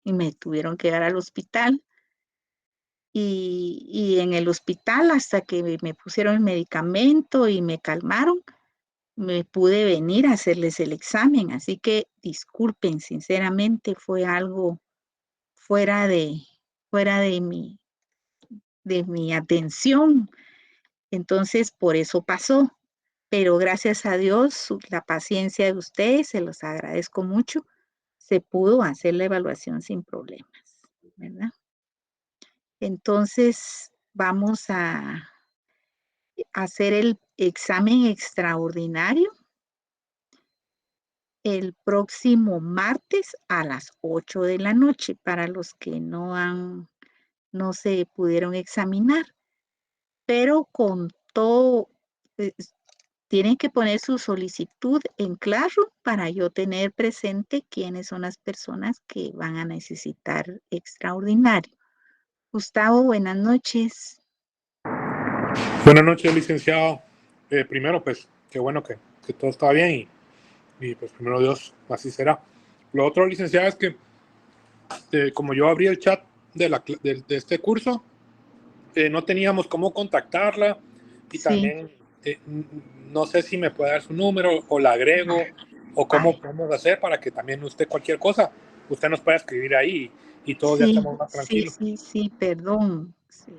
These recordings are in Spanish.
y me tuvieron que llevar al hospital. Y en el hospital, hasta que me pusieron el medicamento y me calmaron, me pude venir a hacerles el examen. Así que disculpen, sinceramente fue algo fuera de, fuera de mi atención. Entonces, por eso pasó. Pero gracias a Dios, la paciencia de ustedes, se los agradezco mucho, se pudo hacer la evaluación sin problemas, ¿verdad? Entonces, vamos a hacer el examen extraordinario el próximo martes a las 8 de la noche para los que no se pudieron examinar, pero con todo, eh, tienen que poner su solicitud en Classroom para yo tener presente quiénes son las personas que van a necesitar extraordinario. Gustavo, buenas noches. Buenas noches, licenciado. Primero, pues, qué bueno que todo está bien y, pues, primero Dios, así será. Lo otro, licenciado, es que como yo abrí el chat de este curso, no teníamos cómo contactarla y Sí, también no sé si me puede dar su número o la agrego o cómo vale. podemos hacer para que también usted cualquier cosa, usted nos pueda escribir ahí y todos ya Sí, estamos más sí, tranquilos. sí, sí, perdón. Sí.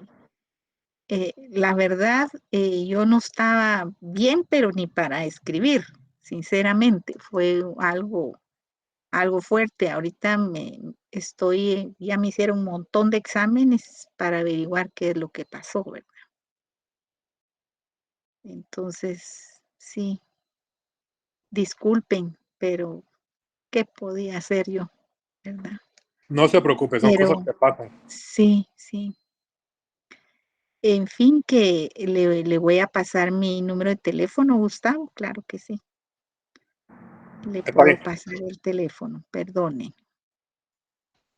La verdad, yo no estaba bien, pero ni para escribir, sinceramente, fue algo fuerte. Ahorita ya me hicieron un montón de exámenes para averiguar qué es lo que pasó, ¿verdad? Entonces, sí, disculpen, pero ¿qué podía hacer yo, verdad? No se preocupe, son cosas Pero que pasan. sí, sí. En fin, que le voy a pasar mi número de teléfono, Gustavo, claro que sí. Le Está puedo bien. pasar el teléfono, perdone.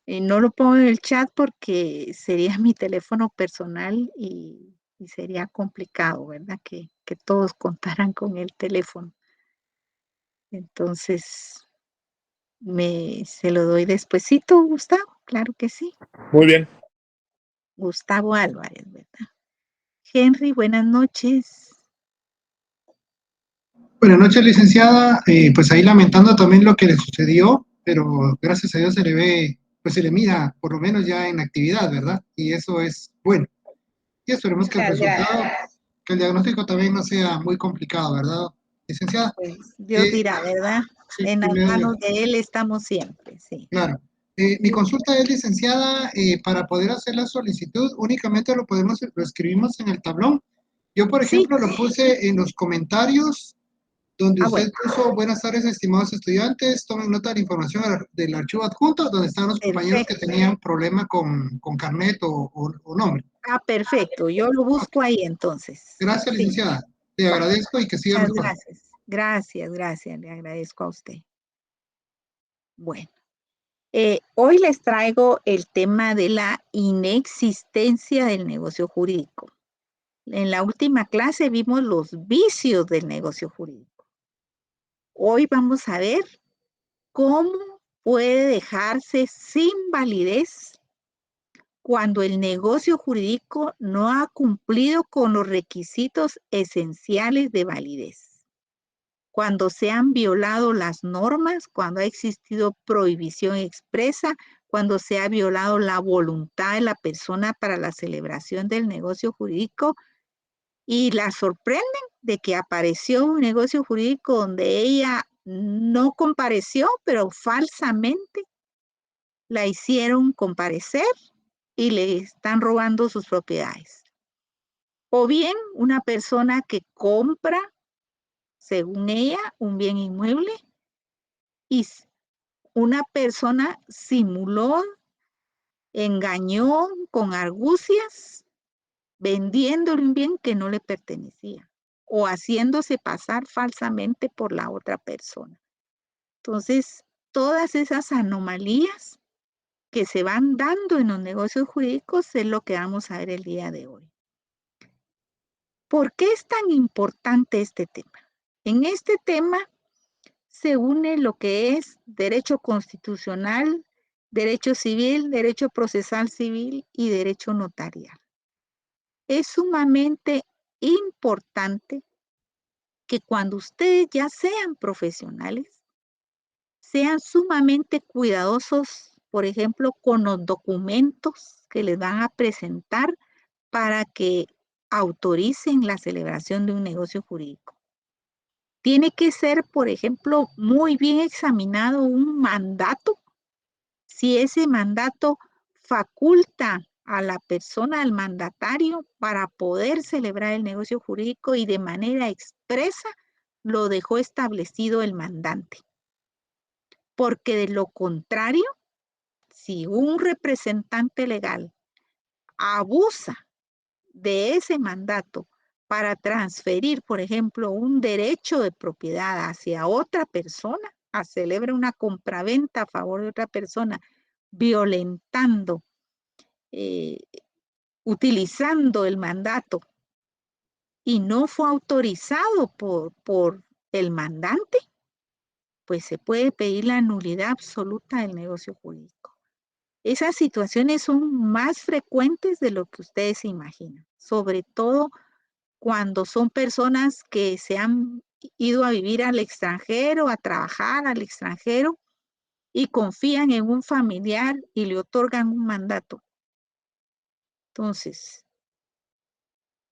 No lo pongo en el chat porque sería mi teléfono personal y sería complicado, ¿verdad? Que todos contaran con el teléfono. Entonces, se lo doy despuesito, Gustavo, claro que sí. Muy bien. Gustavo Álvarez, ¿verdad? Henry, buenas noches. Buenas noches, licenciada. Pues ahí lamentando también lo que le sucedió, pero gracias a Dios se le ve, pues se le mira por lo menos ya en actividad, ¿verdad? Y eso es bueno. Y esperemos que el Muchas resultado, gracias. que el diagnóstico también no sea muy complicado, ¿verdad, licenciada? Pues Dios Eh, dirá, ¿verdad? sí, En las primero Dios. manos de Él estamos siempre, sí. Claro. Mi consulta es, licenciada, para poder hacer la solicitud, únicamente lo escribimos en el tablón. Yo, por Sí, ejemplo, lo puse en los comentarios donde bueno, usted puso: buenas tardes, estimados estudiantes, tomen nota de la información del archivo adjunto, donde están los compañeros que perfecto. tenían problema con carnet o nombre. Perfecto. Yo lo Ok, busco ahí entonces. gracias, Sí, licenciada. Le va. agradezco y que siga Muchas mejor. gracias. Gracias, gracias. Le agradezco a usted. Bueno, hoy les traigo el tema de la inexistencia del negocio jurídico. En la última clase vimos los vicios del negocio jurídico. Hoy vamos a ver cómo puede dejarse sin validez cuando el negocio jurídico no ha cumplido con los requisitos esenciales de validez, cuando se han violado las normas, cuando ha existido prohibición expresa, cuando se ha violado la voluntad de la persona para la celebración del negocio jurídico y la sorprenden de que apareció un negocio jurídico donde ella no compareció, pero falsamente la hicieron comparecer y le están robando sus propiedades. O bien una persona que compra, según ella, un bien inmueble y una persona simuló, engañó con argucias, vendiéndole un bien que no le pertenecía o haciéndose pasar falsamente por la otra persona. Entonces, todas esas anomalías que se van dando en los negocios jurídicos es lo que vamos a ver el día de hoy. ¿Por qué es tan importante este tema? En este tema se une lo que es derecho constitucional, derecho civil, derecho procesal civil y derecho notarial. Es sumamente importante que cuando ustedes ya sean profesionales, sean sumamente cuidadosos, por ejemplo, con los documentos que les van a presentar para que autoricen la celebración de un negocio jurídico. Tiene que ser, por ejemplo, muy bien examinado un mandato. Si ese mandato faculta a la persona, al mandatario, para poder celebrar el negocio jurídico y de manera expresa lo dejó establecido el mandante. Porque de lo contrario, si un representante legal abusa de ese mandato para transferir, por ejemplo, un derecho de propiedad hacia otra persona, celebra una compraventa a favor de otra persona, violentando, eh, utilizando el mandato y no fue autorizado por el mandante, pues se puede pedir la nulidad absoluta del negocio jurídico. Esas situaciones son más frecuentes de lo que ustedes se imaginan, sobre todo cuando son personas que se han ido a vivir al extranjero, a trabajar al extranjero y confían en un familiar y le otorgan un mandato. Entonces,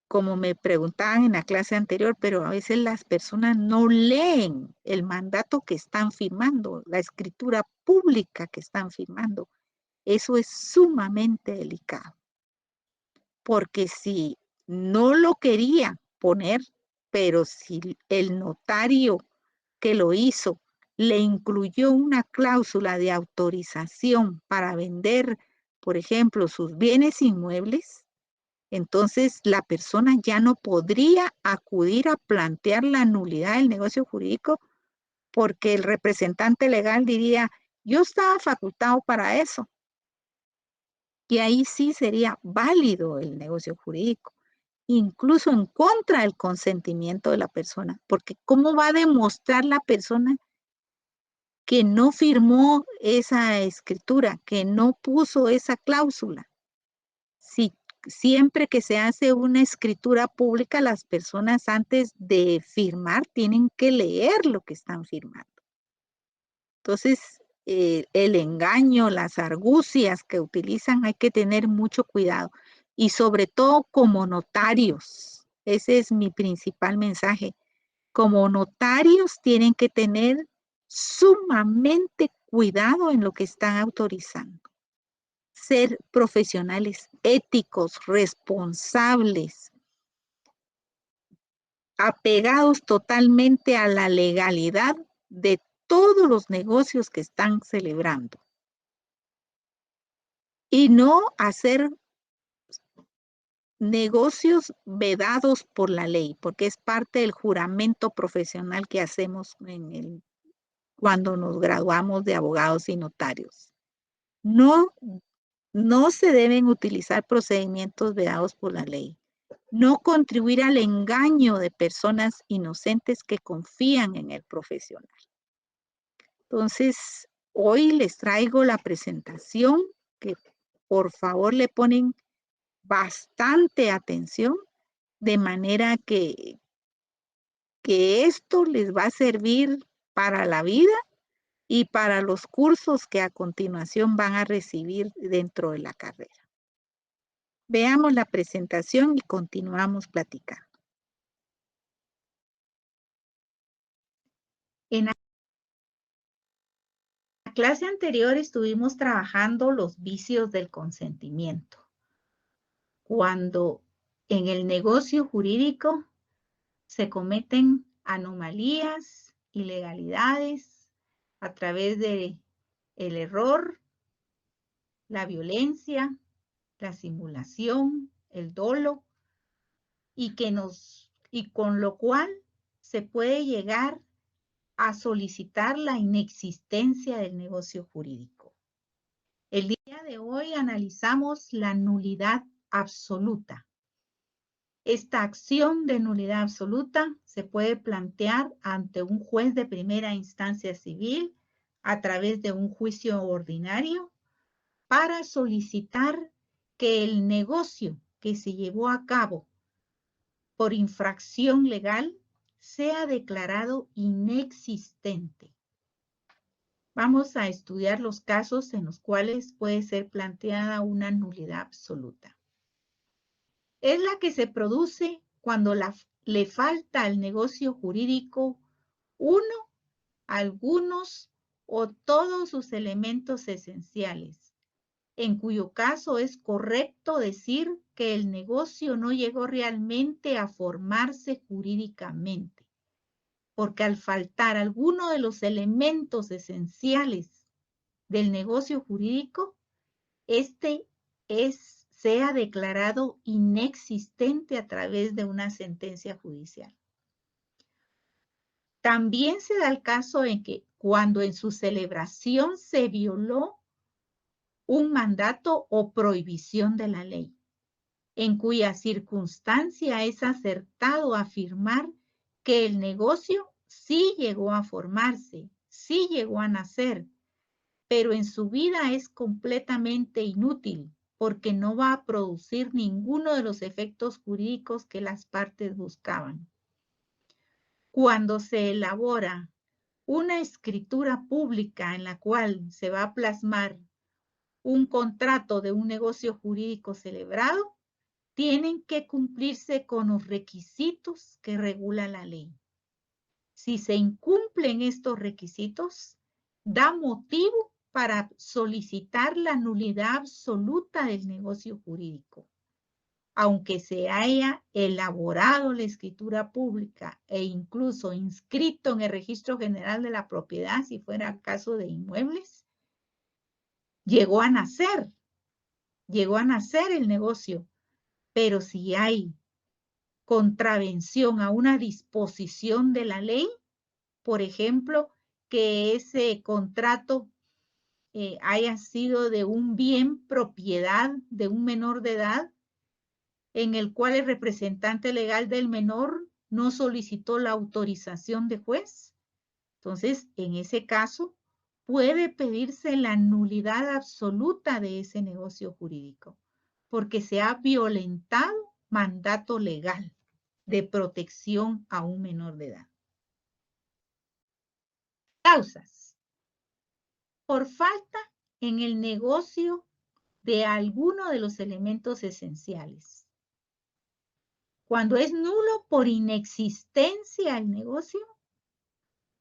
como me preguntaban en la clase anterior, pero a veces las personas no leen el mandato que están firmando, la escritura pública que están firmando. Eso es sumamente delicado, porque si no lo quería poner, pero si el notario que lo hizo le incluyó una cláusula de autorización para vender, por ejemplo, sus bienes inmuebles, entonces la persona ya no podría acudir a plantear la nulidad del negocio jurídico porque el representante legal diría, yo estaba facultado para eso. Y ahí sí sería válido el negocio jurídico, incluso en contra del consentimiento de la persona, porque ¿cómo va a demostrar la persona que no firmó esa escritura, que no puso esa cláusula? Si siempre que se hace una escritura pública, las personas antes de firmar tienen que leer lo que están firmando. Entonces, el engaño, las argucias que utilizan, hay que tener mucho cuidado. Y sobre todo como notarios, ese es mi principal mensaje. Como notarios tienen que tener sumamente cuidado en lo que están autorizando. Ser profesionales éticos, responsables, apegados totalmente a la legalidad de todos los negocios que están celebrando. Y no hacer negocios vedados por la ley, porque es parte del juramento profesional que hacemos cuando nos graduamos de abogados y notarios. No se deben utilizar procedimientos vedados por la ley. No contribuir al engaño de personas inocentes que confían en el profesional. Entonces, hoy les traigo la presentación que por favor le ponen bastante atención, de manera que esto les va a servir para la vida y para los cursos que a continuación van a recibir dentro de la carrera. Veamos la presentación y continuamos platicando. En la clase anterior estuvimos trabajando los vicios del consentimiento. Cuando en el negocio jurídico se cometen anomalías, ilegalidades a través de el error, la violencia, la simulación, el dolo, y con lo cual se puede llegar a solicitar la inexistencia del negocio jurídico. El día de hoy analizamos la nulidad absoluta. Esta acción de nulidad absoluta se puede plantear ante un juez de primera instancia civil a través de un juicio ordinario para solicitar que el negocio que se llevó a cabo por infracción legal sea declarado inexistente. Vamos a estudiar los casos en los cuales puede ser planteada una nulidad absoluta. Es la que se produce cuando le falta al negocio jurídico uno, algunos o todos sus elementos esenciales, en cuyo caso es correcto decir que el negocio no llegó realmente a formarse jurídicamente, porque al faltar alguno de los elementos esenciales del negocio jurídico, este sea declarado inexistente a través de una sentencia judicial. También se da el caso en que cuando en su celebración se violó un mandato o prohibición de la ley, en cuya circunstancia es acertado afirmar que el negocio sí llegó a formarse, sí llegó a nacer, pero en su vida es completamente inútil porque no va a producir ninguno de los efectos jurídicos que las partes buscaban. Cuando se elabora una escritura pública en la cual se va a plasmar un contrato de un negocio jurídico celebrado, tienen que cumplirse con los requisitos que regula la ley. Si se incumplen estos requisitos, da motivo para solicitar la nulidad absoluta del negocio jurídico. Aunque se haya elaborado la escritura pública e incluso inscrito en el Registro General de la Propiedad, si fuera caso de inmuebles, llegó a nacer el negocio, pero si hay contravención a una disposición de la ley, por ejemplo, que ese contrato haya sido de un bien propiedad de un menor de edad, en el cual el representante legal del menor no solicitó la autorización de juez. Entonces, en ese caso, puede pedirse la nulidad absoluta de ese negocio jurídico, porque se ha violentado mandato legal de protección a un menor de edad. Causas. Por falta en el negocio de alguno de los elementos esenciales. Cuando es nulo por inexistencia el negocio,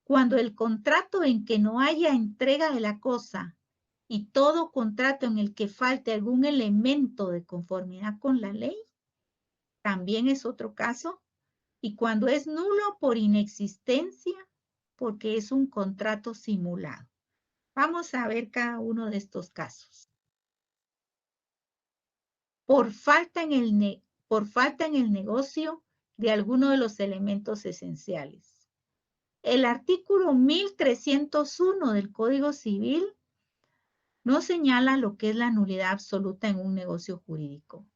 cuando el contrato en que no haya entrega de la cosa y todo contrato en el que falte algún elemento de conformidad con la ley, también es otro caso. Y cuando es nulo por inexistencia, porque es un contrato simulado. Vamos a ver cada uno de estos casos. Por falta en el negocio de alguno de los elementos esenciales. El artículo 1301 del Código Civil no señala lo que es la nulidad absoluta en un negocio jurídico.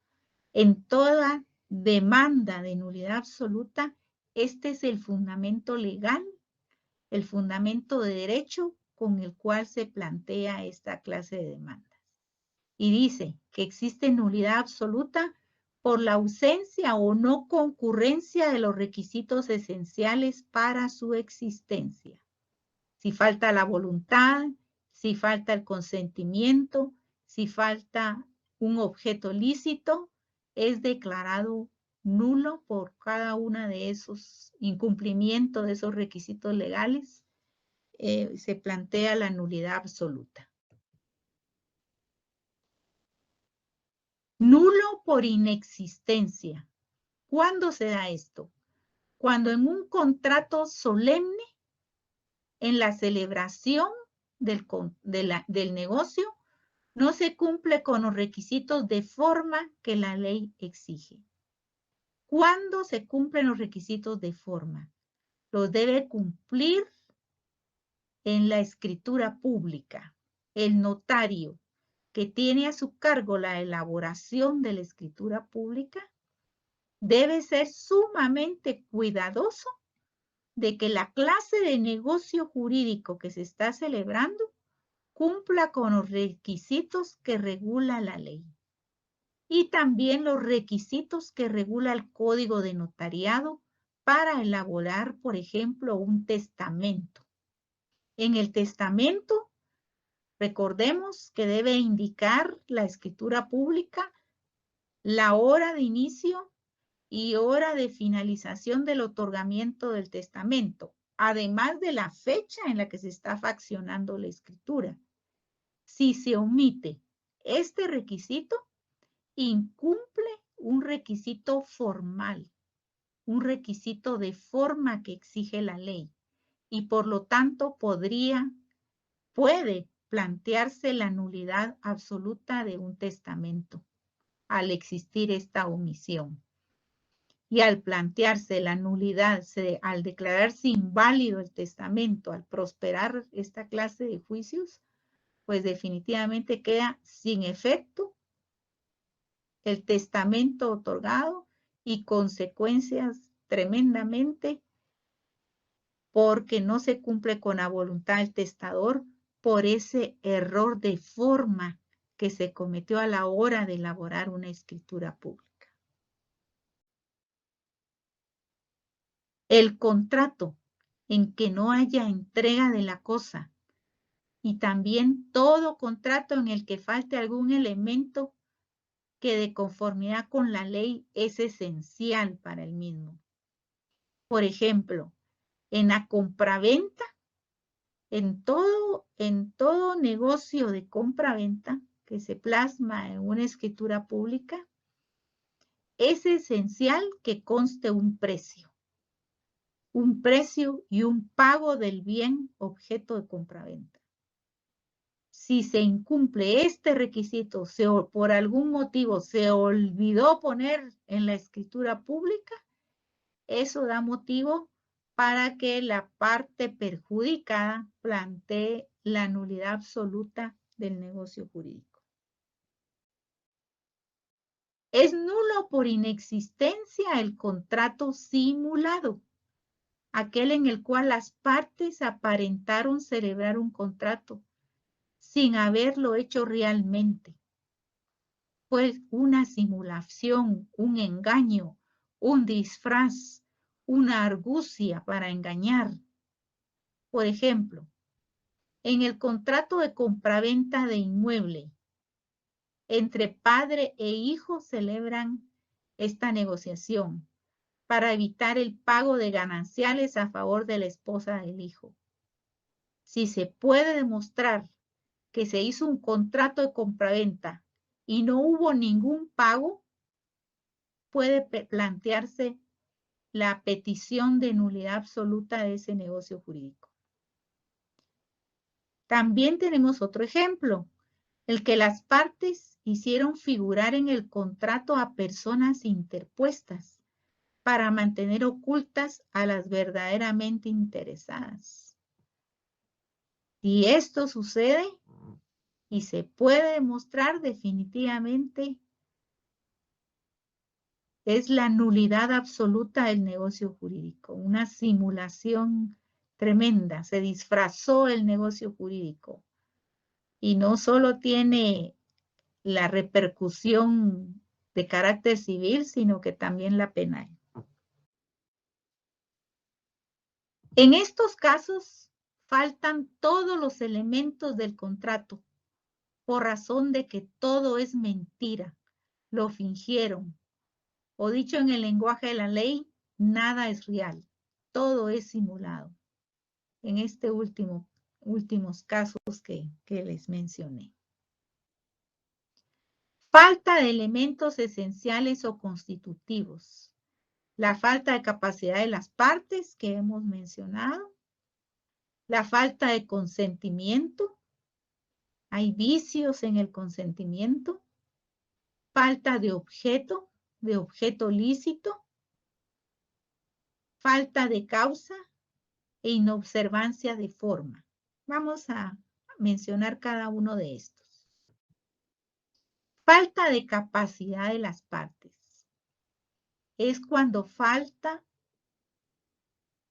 En toda demanda de nulidad absoluta, este es el fundamento legal, el fundamento de derecho con el cual se plantea esta clase de demandas. Y dice que existe nulidad absoluta por la ausencia o no concurrencia de los requisitos esenciales para su existencia. Si falta la voluntad, si falta el consentimiento, si falta un objeto lícito, es declarado nulo por cada una de esos incumplimientos de esos requisitos legales. Se plantea la nulidad absoluta. Nulo por inexistencia. ¿Cuándo se da esto? Cuando en un contrato solemne, en la celebración del negocio, no se cumple con los requisitos de forma que la ley exige. ¿Cuándo se cumplen los requisitos de forma? Los debe cumplir en la escritura pública. El notario que tiene a su cargo la elaboración de la escritura pública debe ser sumamente cuidadoso de que la clase de negocio jurídico que se está celebrando cumpla con los requisitos que regula la ley y también los requisitos que regula el Código de Notariado para elaborar, por ejemplo, un testamento. En el testamento, recordemos que debe indicar la escritura pública, la hora de inicio y hora de finalización del otorgamiento del testamento, además de la fecha en la que se está faccionando la escritura. Si se omite este requisito, incumple un requisito formal, un requisito de forma que exige la ley y por lo tanto puede plantearse la nulidad absoluta de un testamento al existir esta omisión. Y al plantearse la nulidad, al declararse inválido el testamento, al prosperar esta clase de juicios, pues definitivamente queda sin efecto el testamento otorgado y consecuencias tremendamente porque no se cumple con la voluntad del testador por ese error de forma que se cometió a la hora de elaborar una escritura pública. El contrato en que no haya entrega de la cosa y también todo contrato en el que falte algún elemento que de conformidad con la ley es esencial para el mismo. Por ejemplo, en la compraventa, en todo negocio de compraventa que se plasma en una escritura pública, es esencial que conste un precio y un pago del bien objeto de compraventa. Si se incumple este requisito, por algún motivo se olvidó poner en la escritura pública, eso da motivo para que la parte perjudicada plantee la nulidad absoluta del negocio jurídico. Es nulo por inexistencia el contrato simulado, aquel en el cual las partes aparentaron celebrar un contrato sin haberlo hecho realmente. Pues una simulación, un engaño, un disfraz, una argucia para engañar. Por ejemplo, en el contrato de compraventa de inmueble, entre padre e hijo celebran esta negociación para evitar el pago de gananciales a favor de la esposa del hijo. Si se puede demostrar que se hizo un contrato de compraventa y no hubo ningún pago, puede plantearse la petición de nulidad absoluta de ese negocio jurídico. También tenemos otro ejemplo, el que las partes hicieron figurar en el contrato a personas interpuestas para mantener ocultas a las verdaderamente interesadas. Si esto sucede y se puede demostrar definitivamente, es la nulidad absoluta del negocio jurídico, una simulación tremenda, se disfrazó el negocio jurídico y no solo tiene la repercusión de carácter civil, sino que también la penal. En estos casos faltan todos los elementos del contrato por razón de que todo es mentira, lo fingieron, o dicho en el lenguaje de la ley, nada es real, todo es simulado. En este últimos casos que les mencioné. Falta de elementos esenciales o constitutivos. La falta de capacidad de las partes que hemos mencionado. La falta de consentimiento. Hay vicios en el consentimiento. Falta de objeto lícito. Falta de causa e inobservancia de forma. Vamos a mencionar cada uno de estos. Falta de capacidad de las partes. Es cuando falta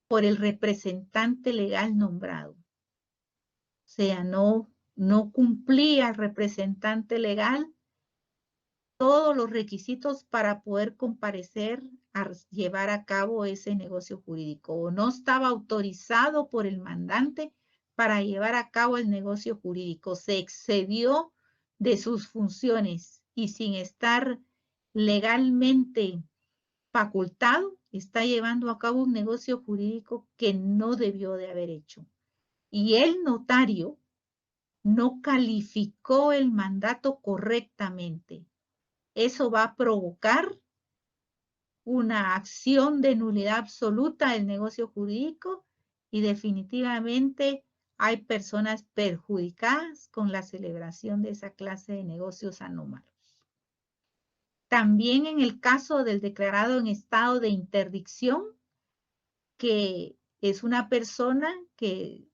por el representante legal nombrado. O sea, no no cumplía el representante legal todos los requisitos para poder comparecer a llevar a cabo ese negocio jurídico, o no estaba autorizado por el mandante para llevar a cabo el negocio jurídico, se excedió de sus funciones y sin estar legalmente facultado, está llevando a cabo un negocio jurídico que no debió de haber hecho. Y el notario no calificó el mandato correctamente. Eso va a provocar una acción de nulidad absoluta del negocio jurídico y definitivamente hay personas perjudicadas con la celebración de esa clase de negocios anómalos. También en el caso del declarado en estado de interdicción, que es una persona que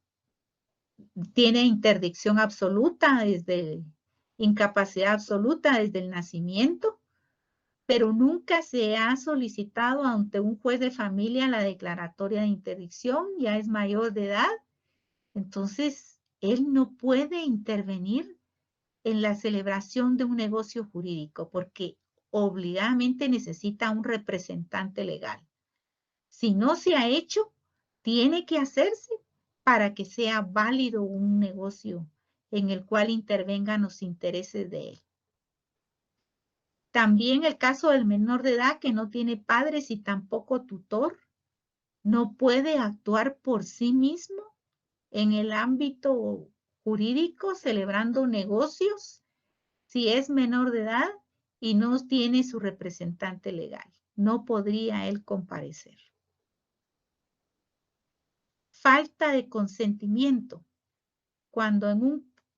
tiene interdicción absoluta desde incapacidad absoluta desde el nacimiento, pero nunca se ha solicitado ante un juez de familia la declaratoria de interdicción, ya es mayor de edad, entonces él no puede intervenir en la celebración de un negocio jurídico porque obligadamente necesita un representante legal. Si no se ha hecho, tiene que hacerse para que sea válido un negocio en el cual intervengan los intereses de él. También el caso del menor de edad que no tiene padres y tampoco tutor, no puede actuar por sí mismo en el ámbito jurídico celebrando negocios si es menor de edad y no tiene su representante legal. No podría él comparecer. Falta de consentimiento.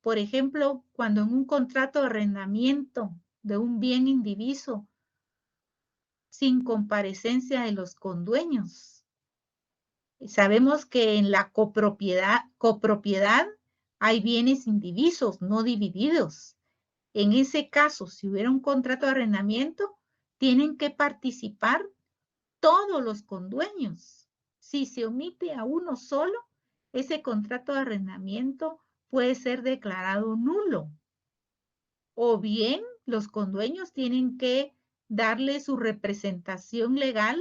Por ejemplo, cuando en un contrato de arrendamiento de un bien indiviso sin comparecencia de los condueños. Sabemos que en la copropiedad hay bienes indivisos, no divididos. En ese caso, si hubiera un contrato de arrendamiento, tienen que participar todos los condueños. Si se omite a uno solo, ese contrato de arrendamiento puede ser declarado nulo. O bien los condueños tienen que darle su representación legal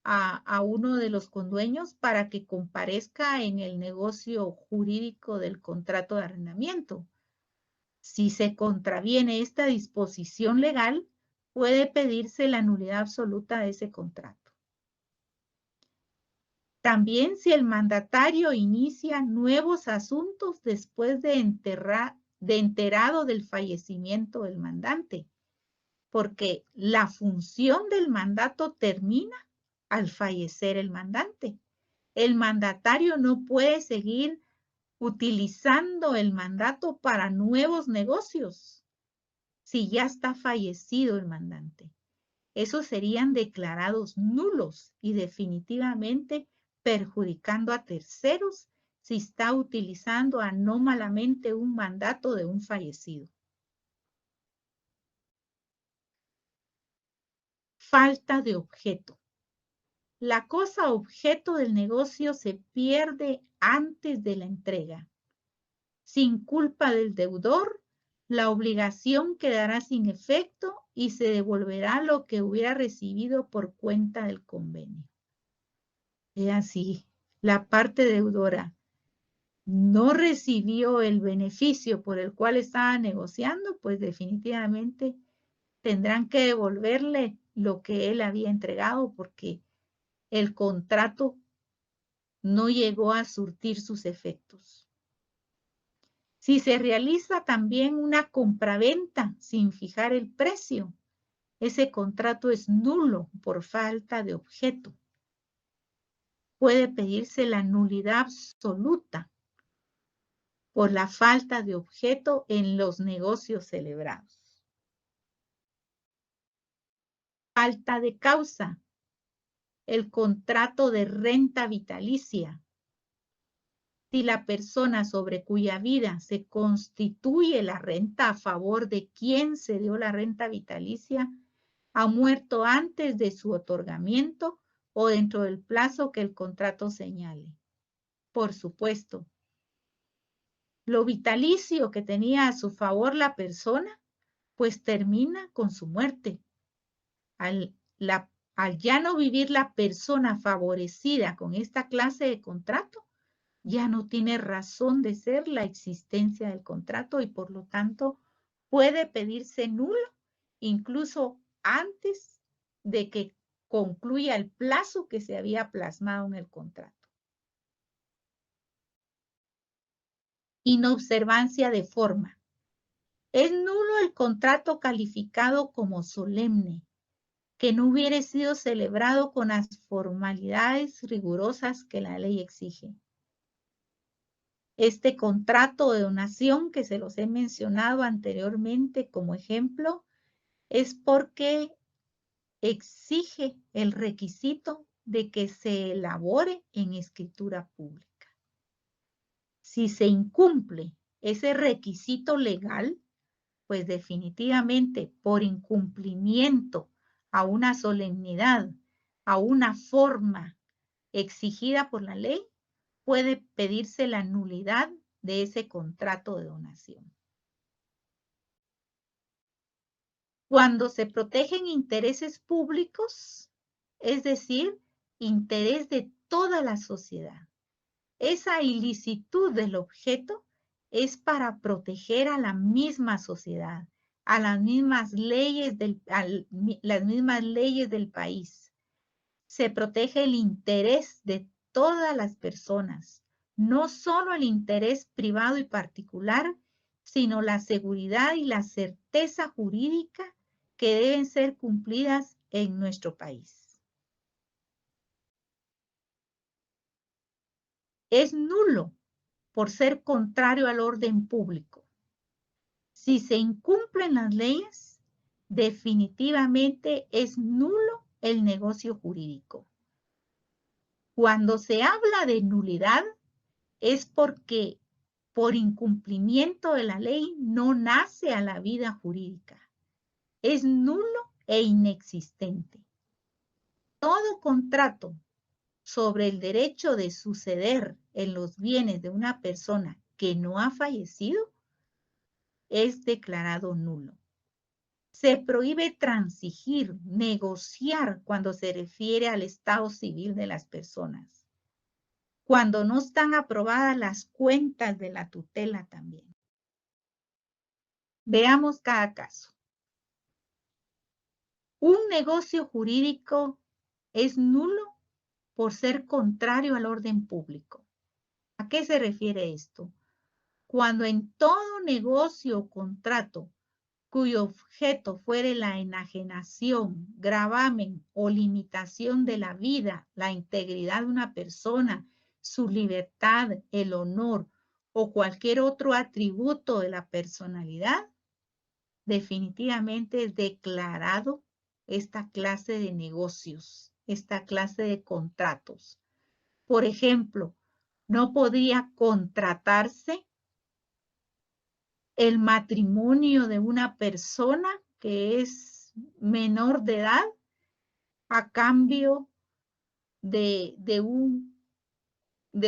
a uno de los condueños para que comparezca en el negocio jurídico del contrato de arrendamiento. Si se contraviene esta disposición legal, puede pedirse la nulidad absoluta de ese contrato. También si el mandatario inicia nuevos asuntos después de enterado del fallecimiento del mandante, porque la función del mandato termina al fallecer el mandante. El mandatario no puede seguir utilizando el mandato para nuevos negocios si ya está fallecido el mandante. Esos serían declarados nulos y definitivamente perjudicando a terceros si está utilizando anómalamente un mandato de un fallecido. Falta de objeto. La cosa objeto del negocio se pierde antes de la entrega. Sin culpa del deudor, la obligación quedará sin efecto y se devolverá lo que hubiera recibido por cuenta del convenio. Es así, la parte deudora no recibió el beneficio por el cual estaba negociando, pues definitivamente tendrán que devolverle lo que él había entregado porque el contrato no llegó a surtir sus efectos. Si se realiza también una compraventa sin fijar el precio, ese contrato es nulo por falta de objeto. Puede pedirse la nulidad absoluta por la falta de objeto en los negocios celebrados. Falta de causa. El contrato de renta vitalicia. Si la persona sobre cuya vida se constituye la renta a favor de quien se dio la renta vitalicia, ha muerto antes de su otorgamiento o dentro del plazo que el contrato señale. Por supuesto, Lo vitalicio que tenía a su favor la persona, pues termina con su muerte. Al ya no vivir la persona favorecida con esta clase de contrato, ya no tiene razón de ser la existencia del contrato y por lo tanto puede pedirse nulo incluso antes de que concluya el plazo que se había plasmado en el contrato. Inobservancia de forma. Es nulo el contrato calificado como solemne, que no hubiera sido celebrado con las formalidades rigurosas que la ley exige. Este contrato de donación que se los he mencionado anteriormente como ejemplo es porque exige el requisito de que se elabore en escritura pública. Si se incumple ese requisito legal, pues definitivamente por incumplimiento a una solemnidad, a una forma exigida por la ley, puede pedirse la nulidad de ese contrato de donación. Cuando se protegen intereses públicos, es decir, interés de toda la sociedad, esa ilicitud del objeto es para proteger a la misma sociedad, a las mismas leyes del país. Se protege el interés de todas las personas, no solo el interés privado y particular, sino la seguridad y la certeza jurídica que deben ser cumplidas en nuestro país. Es nulo por ser contrario al orden público. Si se incumplen las leyes, definitivamente es nulo el negocio jurídico. Cuando se habla de nulidad, es porque por incumplimiento de la ley no nace a la vida jurídica. Es nulo e inexistente. Todo contrato sobre el derecho de suceder en los bienes de una persona que no ha fallecido es declarado nulo. Se prohíbe transigir, negociar cuando se refiere al estado civil de las personas. Cuando no están aprobadas las cuentas de la tutela también. Veamos cada caso. Un negocio jurídico es nulo por ser contrario al orden público. ¿A qué se refiere esto? Cuando en todo negocio o contrato cuyo objeto fuere la enajenación, gravamen o limitación de la vida, la integridad de una persona, su libertad, el honor o cualquier otro atributo de la personalidad, definitivamente es declarado esta clase de negocios, esta clase de contratos. Por ejemplo, no podría contratarse el matrimonio de una persona que es menor de edad a cambio de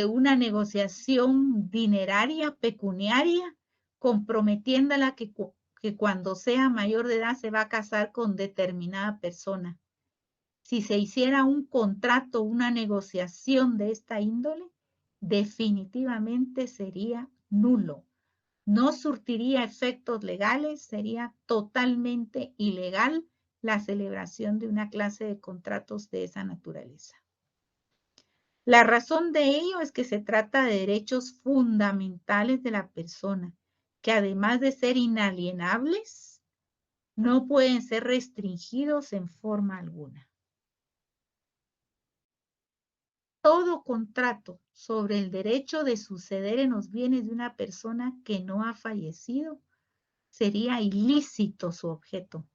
una negociación dineraria, pecuniaria, comprometiéndola que cuando sea mayor de edad se va a casar con determinada persona. Si se hiciera un contrato, una negociación de esta índole, definitivamente sería nulo. No surtiría efectos legales, sería totalmente ilegal la celebración de una clase de contratos de esa naturaleza. La razón de ello es que se trata de derechos fundamentales de la persona, que además de ser inalienables, no pueden ser restringidos en forma alguna. Todo contrato sobre el derecho de suceder en los bienes de una persona que no ha fallecido sería ilícito su objeto.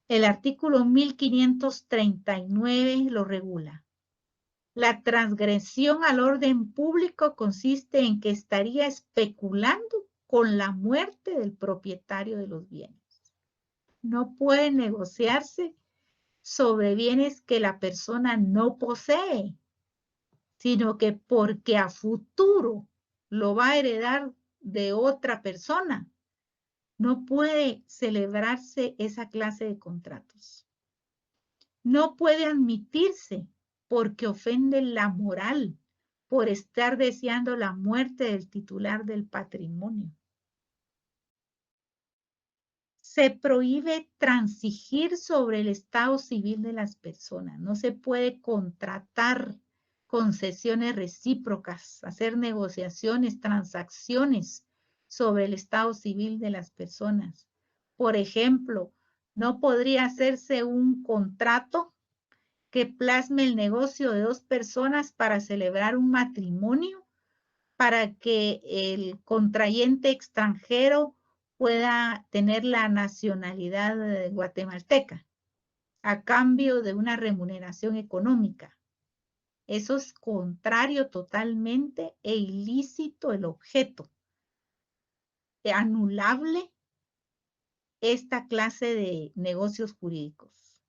El artículo 1539 lo regula. La transgresión al orden público consiste en que estaría especulando con la muerte del propietario de los bienes. No puede negociarse sobre bienes que la persona no posee, sino que porque a futuro lo va a heredar de otra persona, no puede celebrarse esa clase de contratos. No puede admitirse porque ofende la moral por estar deseando la muerte del titular del patrimonio. Se prohíbe transigir sobre el estado civil de las personas. No se puede contratar concesiones recíprocas, hacer negociaciones, transacciones sobre el estado civil de las personas. Por ejemplo, no podría hacerse un contrato que plasme el negocio de dos personas para celebrar un matrimonio, para que el contrayente extranjero pueda tener la nacionalidad guatemalteca a cambio de una remuneración económica. Eso es contrario totalmente e ilícito el objeto. Anulable esta clase de negocios jurídicos.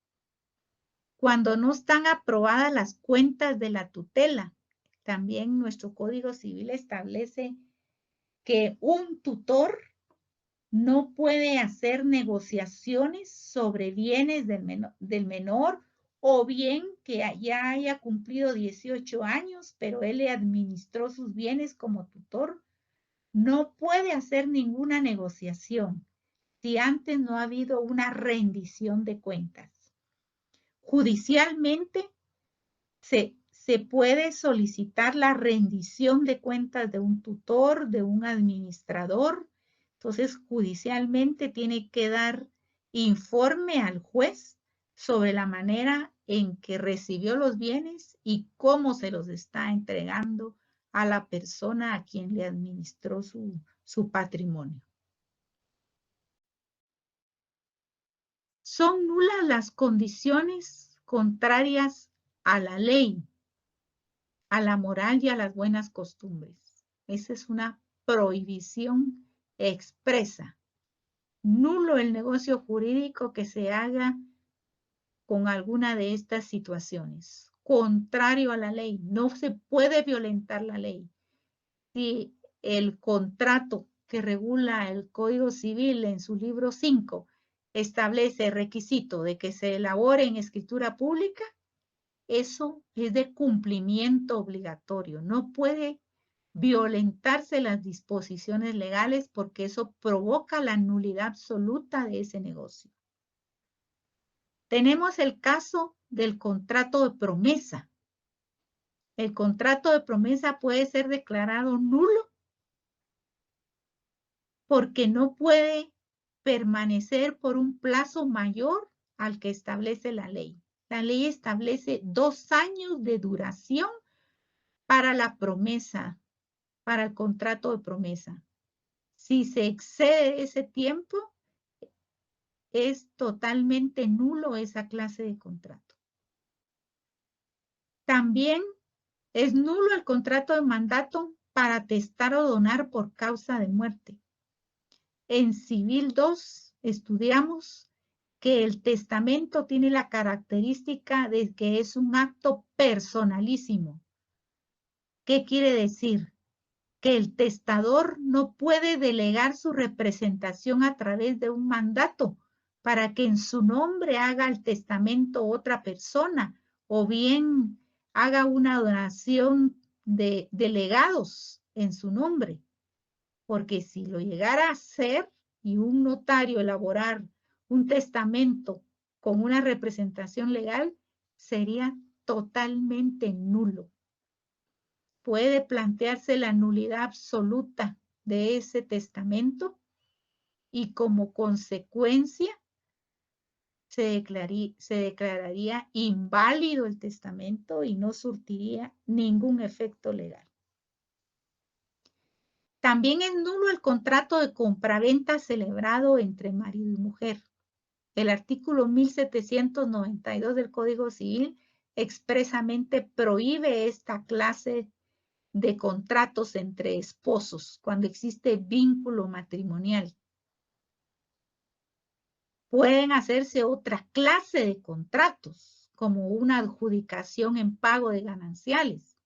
Cuando no están aprobadas las cuentas de la tutela, también nuestro Código Civil establece que un tutor no puede hacer negociaciones sobre bienes del menor o bien que ya haya cumplido 18 años, pero él le administró sus bienes como tutor. No puede hacer ninguna negociación si antes no ha habido una rendición de cuentas. Judicialmente se puede solicitar la rendición de cuentas de un tutor, de un administrador. Entonces, judicialmente tiene que dar informe al juez sobre la manera en que recibió los bienes y cómo se los está entregando a la persona a quien le administró su patrimonio. Son nulas las condiciones contrarias a la ley, a la moral y a las buenas costumbres. Esa es una prohibición expresa. Nulo el negocio jurídico que se haga con alguna de estas situaciones. Contrario a la ley, no se puede violentar la ley. Si el contrato que regula el Código Civil en su libro 5 establece el requisito de que se elabore en escritura pública, eso es de cumplimiento obligatorio. No puede violentarse las disposiciones legales porque eso provoca la nulidad absoluta de ese negocio. Tenemos el caso del contrato de promesa. El contrato de promesa puede ser declarado nulo porque no puede permanecer por un plazo mayor al que establece la ley. La ley establece 2 años de duración para la promesa, para el contrato de promesa. Si se excede ese tiempo, es totalmente nulo esa clase de contrato. También es nulo el contrato de mandato para testar o donar por causa de muerte. En Civil 2 estudiamos que el testamento tiene la característica de que es un acto personalísimo. ¿Qué quiere decir? Que el testador no puede delegar su representación a través de un mandato para que en su nombre haga el testamento otra persona o bien haga una donación de legados en su nombre. Porque si lo llegara a hacer y un notario elaborar un testamento con una representación legal, sería totalmente nulo. Puede plantearse la nulidad absoluta de ese testamento y como consecuencia se declararía inválido el testamento y no surtiría ningún efecto legal. También es nulo el contrato de compraventa celebrado entre marido y mujer. El artículo 1792 del Código Civil expresamente prohíbe esta clase de contratos entre esposos cuando existe vínculo matrimonial. Pueden hacerse otra clase de contratos, como una adjudicación en pago de gananciales.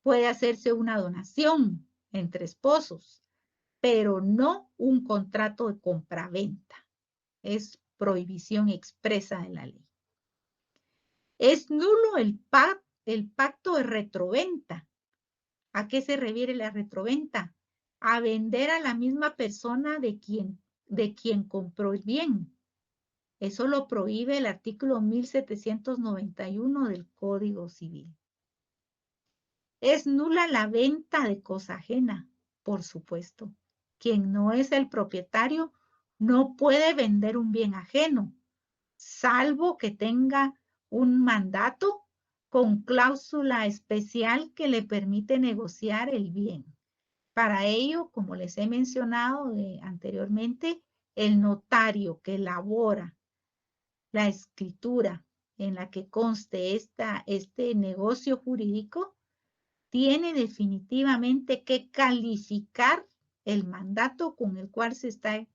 Puede hacerse una donación entre esposos. pero no un contrato de compraventa. Es prohibición expresa de la ley. Es nulo el pacto de retroventa. ¿A qué se refiere la retroventa? A vender a la misma persona de quien compró el bien. Eso lo prohíbe el artículo 1791 del Código Civil. Es nula la venta de cosa ajena, por supuesto. Quien no es el propietario no puede vender un bien ajeno, salvo que tenga un mandato con cláusula especial que le permite negociar el bien. Para ello, como les he mencionado anteriormente, el notario que elabora la escritura en la que conste este negocio jurídico tiene definitivamente que calificar el mandato con el cual se está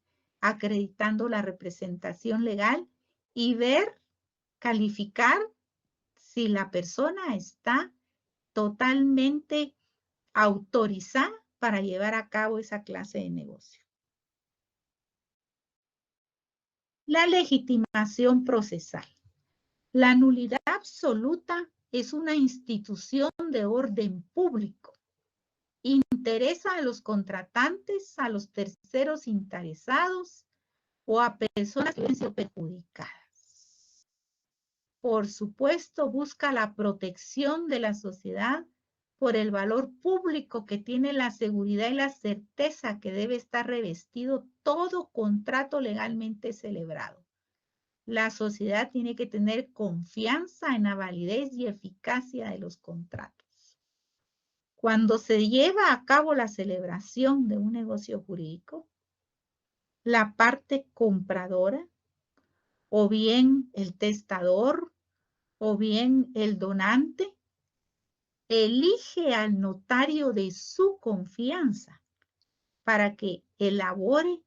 acreditando la representación legal y calificar si la persona está totalmente autorizada para llevar a cabo esa clase de negocio. La legitimación procesal. La nulidad absoluta es una institución de orden público. Interesa a los contratantes, a los terceros interesados o a personas que han sido perjudicadas. Por supuesto, busca la protección de la sociedad por el valor público que tiene la seguridad y la certeza que debe estar revestido todo contrato legalmente celebrado. La sociedad tiene que tener confianza en la validez y eficacia de los contratos. Cuando se lleva a cabo la celebración de un negocio jurídico, la parte compradora, o bien el testador, o bien el donante, elige al notario de su confianza para que elabore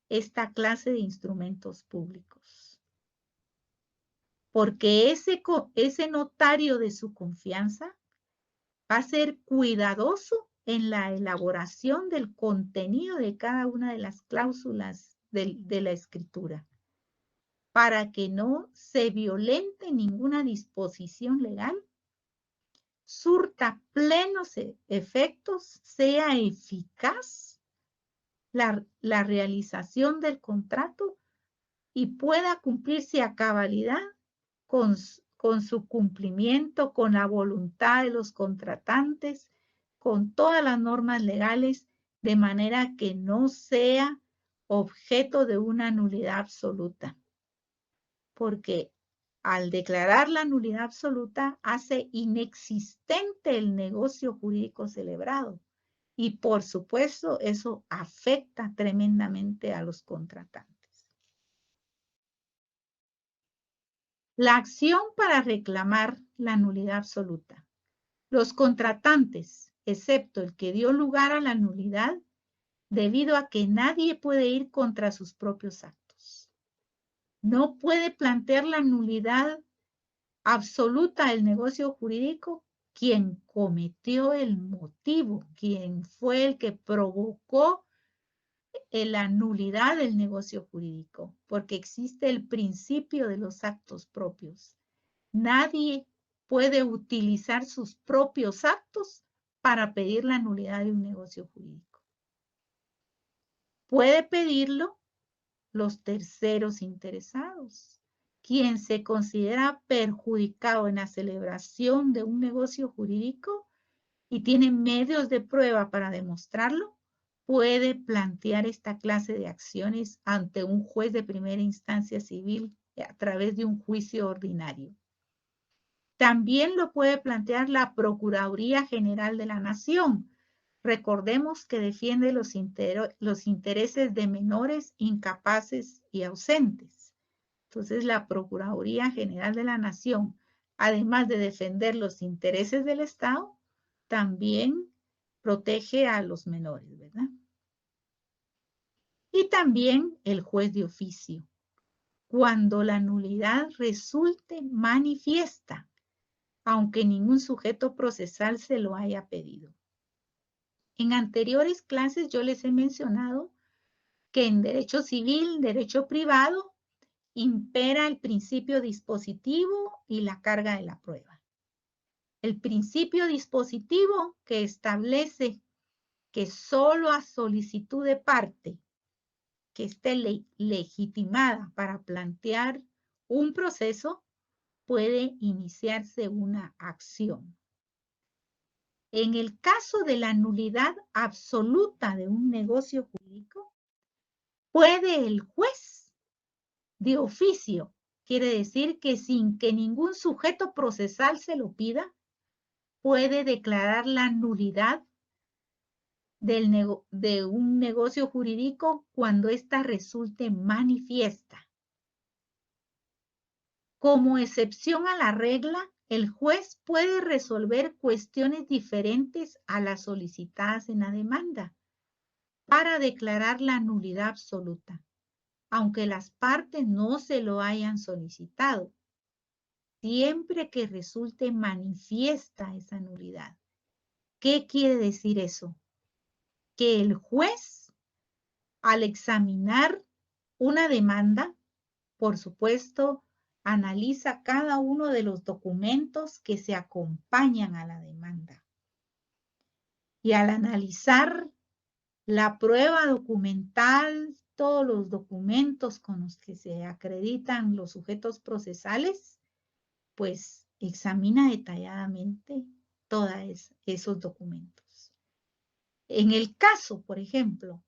esta clase de instrumentos públicos. Porque ese notario de su confianza va a ser cuidadoso en la elaboración del contenido de cada una de las cláusulas de la escritura, para que no se violente ninguna disposición legal, surta plenos efectos, sea eficaz la realización del contrato y pueda cumplirse a cabalidad con su cumplimiento, con la voluntad de los contratantes, con todas las normas legales, de manera que no sea objeto de una nulidad absoluta. Porque al declarar la nulidad absoluta, hace inexistente el negocio jurídico celebrado. Y por supuesto, eso afecta tremendamente a los contratantes. La acción para reclamar la nulidad absoluta. Los contratantes, excepto el que dio lugar a la nulidad, debido a que nadie puede ir contra sus propios actos. No puede plantear la nulidad absoluta del negocio jurídico quien cometió el motivo, quien fue el que provocó la nulidad del negocio jurídico, porque existe el principio de los actos propios. Nadie puede utilizar sus propios actos para pedir la nulidad de un negocio jurídico. Puede pedirlo los terceros interesados. Quien se considera perjudicado en la celebración de un negocio jurídico y tiene medios de prueba para demostrarlo, puede plantear esta clase de acciones ante un juez de primera instancia civil a través de un juicio ordinario. También lo puede plantear la Procuraduría General de la Nación. Recordemos que defiende los intereses de menores, incapaces y ausentes. Entonces, la Procuraduría General de la Nación, además de defender los intereses del Estado, también protege a los menores, ¿verdad? Y también el juez de oficio, cuando la nulidad resulte manifiesta, aunque ningún sujeto procesal se lo haya pedido. En anteriores clases yo les he mencionado que en derecho civil, derecho privado, impera el principio dispositivo y la carga de la prueba. El principio dispositivo que establece que solo a solicitud de parte que esté legitimada para plantear un proceso puede iniciarse una acción. En el caso de la nulidad absoluta de un negocio jurídico, puede el juez de oficio, quiere decir que sin que ningún sujeto procesal se lo pida, puede declarar la nulidad de un negocio jurídico cuando ésta resulte manifiesta. Como excepción a la regla, el juez puede resolver cuestiones diferentes a las solicitadas en la demanda para declarar la nulidad absoluta, aunque las partes no se lo hayan solicitado, siempre que resulte manifiesta esa nulidad. ¿Qué quiere decir eso? Que el juez, al examinar una demanda, por supuesto, analiza cada uno de los documentos que se acompañan a la demanda. Y al analizar la prueba documental, todos los documentos con los que se acreditan los sujetos procesales, pues examina detalladamente todos esos documentos. En el caso, por ejemplo,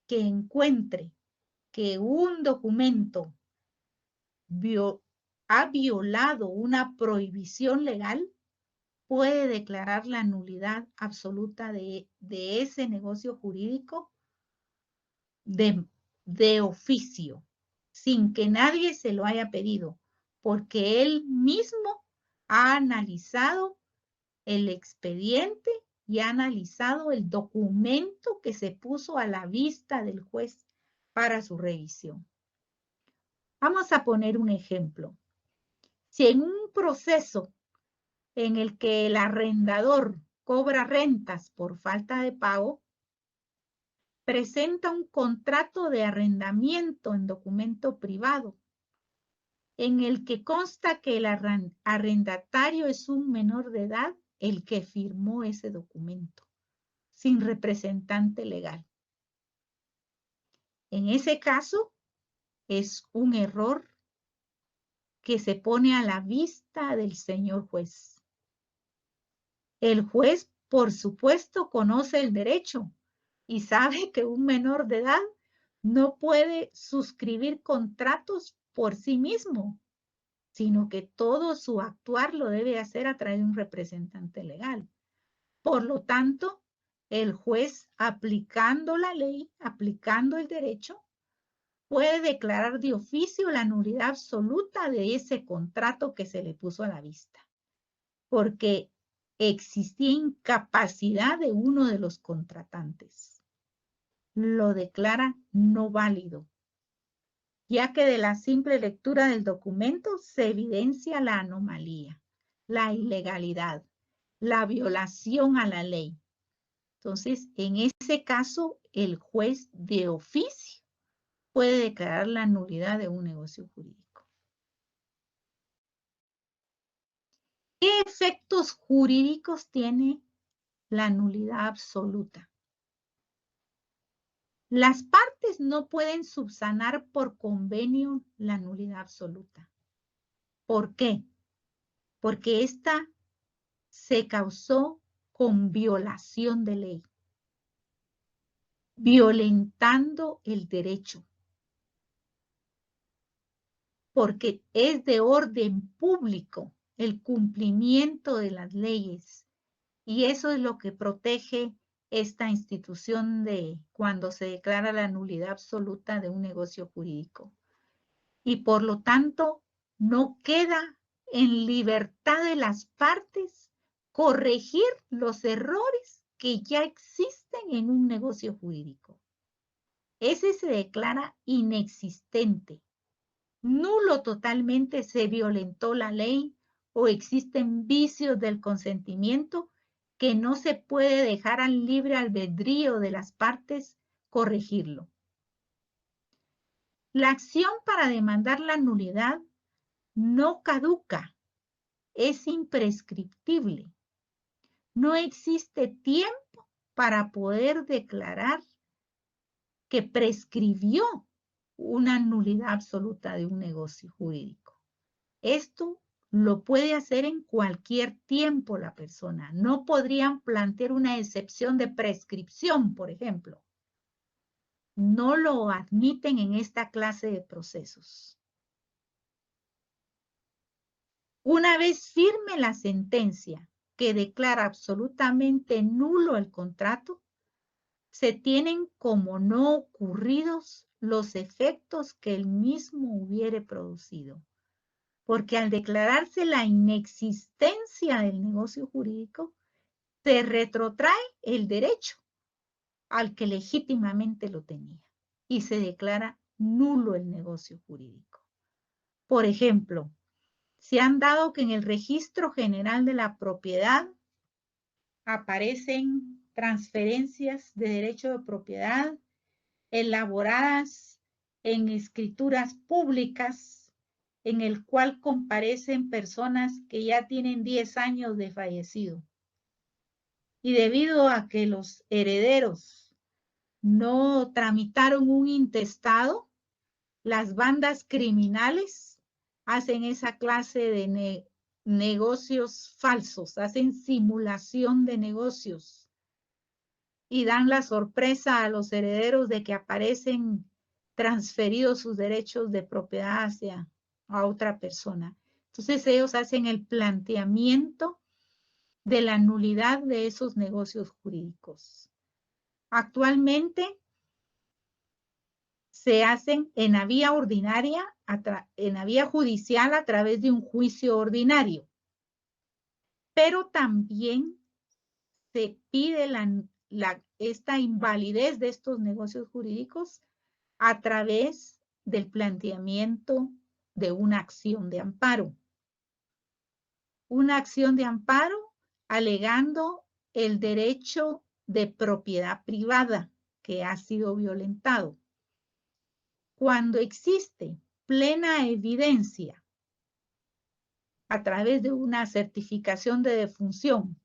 que encuentre que un documento ha violado una prohibición legal, puede declarar la nulidad absoluta de ese negocio jurídico de oficio, sin que nadie se lo haya pedido, porque él mismo ha analizado el expediente y ha analizado el documento que se puso a la vista del juez para su revisión. Vamos a poner un ejemplo. Si en un proceso en el que el arrendador cobra rentas por falta de pago, presenta un contrato de arrendamiento en documento privado, en el que consta que el arrendatario es un menor de edad el que firmó ese documento, sin representante legal. En ese caso, es un error que se pone a la vista del señor juez. El juez, por supuesto, conoce el derecho y sabe que un menor de edad no puede suscribir contratos por sí mismo, sino que todo su actuar lo debe hacer a través de un representante legal. Por lo tanto, el juez, aplicando la ley, aplicando el derecho, puede declarar de oficio la nulidad absoluta de ese contrato que se le puso a la vista, porque existía incapacidad de uno de los contratantes. Lo declara no válido, ya que de la simple lectura del documento se evidencia la anomalía, la ilegalidad, la violación a la ley. Entonces, en ese caso, el juez de oficio puede declarar la nulidad de un negocio jurídico. ¿Qué efectos jurídicos tiene la nulidad absoluta? Las partes no pueden subsanar por convenio la nulidad absoluta. ¿Por qué? Porque esta se causó con violación de ley, violentando el derecho, porque es de orden público el cumplimiento de las leyes, y eso es lo que protege esta institución de cuando se declara la nulidad absoluta de un negocio jurídico. Y por lo tanto, no queda en libertad de las partes corregir los errores que ya existen en un negocio jurídico. Ese se declara inexistente. Nulo totalmente, se violentó la ley o existen vicios del consentimiento que no se puede dejar al libre albedrío de las partes corregirlo. La acción para demandar la nulidad no caduca, es imprescriptible. No existe tiempo para poder declarar que prescribió una nulidad absoluta de un negocio jurídico. Esto lo puede hacer en cualquier tiempo la persona. No podrían plantear una excepción de prescripción, por ejemplo. No lo admiten en esta clase de procesos. Una vez firme la sentencia que declara absolutamente nulo el contrato, se tienen como no ocurridos los efectos que el mismo hubiere producido. Porque al declararse la inexistencia del negocio jurídico, se retrotrae el derecho al que legítimamente lo tenía y se declara nulo el negocio jurídico. Por ejemplo, se han dado que en el registro general de la propiedad aparecen transferencias de derecho de propiedad elaboradas en escrituras públicas, en el cual comparecen personas que ya tienen 10 años de fallecido. Y debido a que los herederos no tramitaron un intestado, las bandas criminales hacen esa clase de negocios falsos, hacen simulación de negocios y dan la sorpresa a los herederos de que aparecen transferidos sus derechos de propiedad hacia a otra persona. Entonces ellos hacen el planteamiento de la nulidad de esos negocios jurídicos. Actualmente se hacen en la vía ordinaria, en la vía judicial a través de un juicio ordinario, pero también se pide esta invalidez de estos negocios jurídicos a través del planteamiento de una acción de amparo. Una acción de amparo alegando el derecho de propiedad privada que ha sido violentado. Cuando existe plena evidencia a través de una certificación de defunción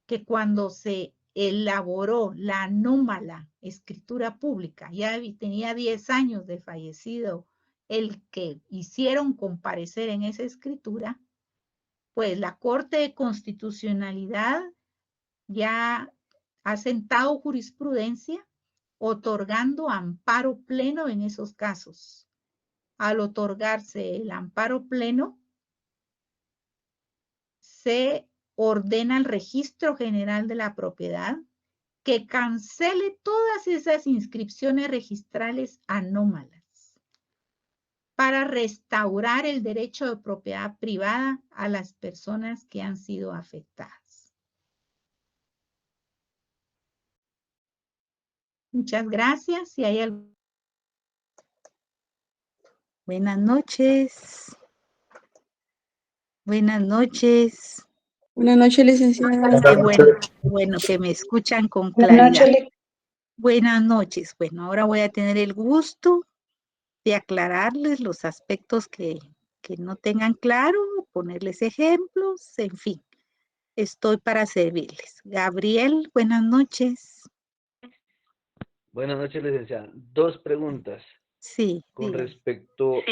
que cuando se elaboró la anómala escritura pública, ya tenía 10 años de fallecido el que hicieron comparecer en esa escritura, pues la Corte de Constitucionalidad ya ha sentado jurisprudencia otorgando amparo pleno en esos casos. Al otorgarse el amparo pleno, se ordena al Registro General de la Propiedad que cancele todas esas inscripciones registrales anómalas para restaurar el derecho de propiedad privada a las personas que han sido afectadas. Muchas gracias. Si hay algo... Buenas noches. Buenas noches. Buenas noches, licenciada. Qué bueno que me escuchan con Buenas claridad. noches. Buenas noches. Bueno, ahora voy a tener el gusto de aclararles los aspectos que no tengan claro, ponerles ejemplos, en fin. Estoy para servirles. Gabriel, buenas noches. Buenas noches, licenciada. Dos preguntas. Sí. Con respecto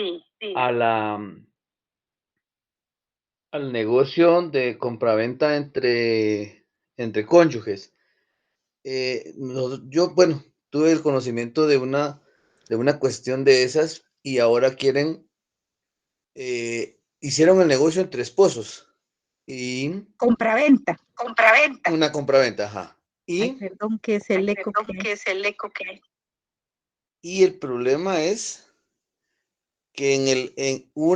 al negocio de compraventa entre cónyuges. Yo, bueno, tuve el conocimiento de una cuestión de esas y ahora hicieron el negocio entre esposos. Y Compraventa. una compraventa, ajá. Ay, perdón, ¿qué es el eco que hay? Y el problema es que hubo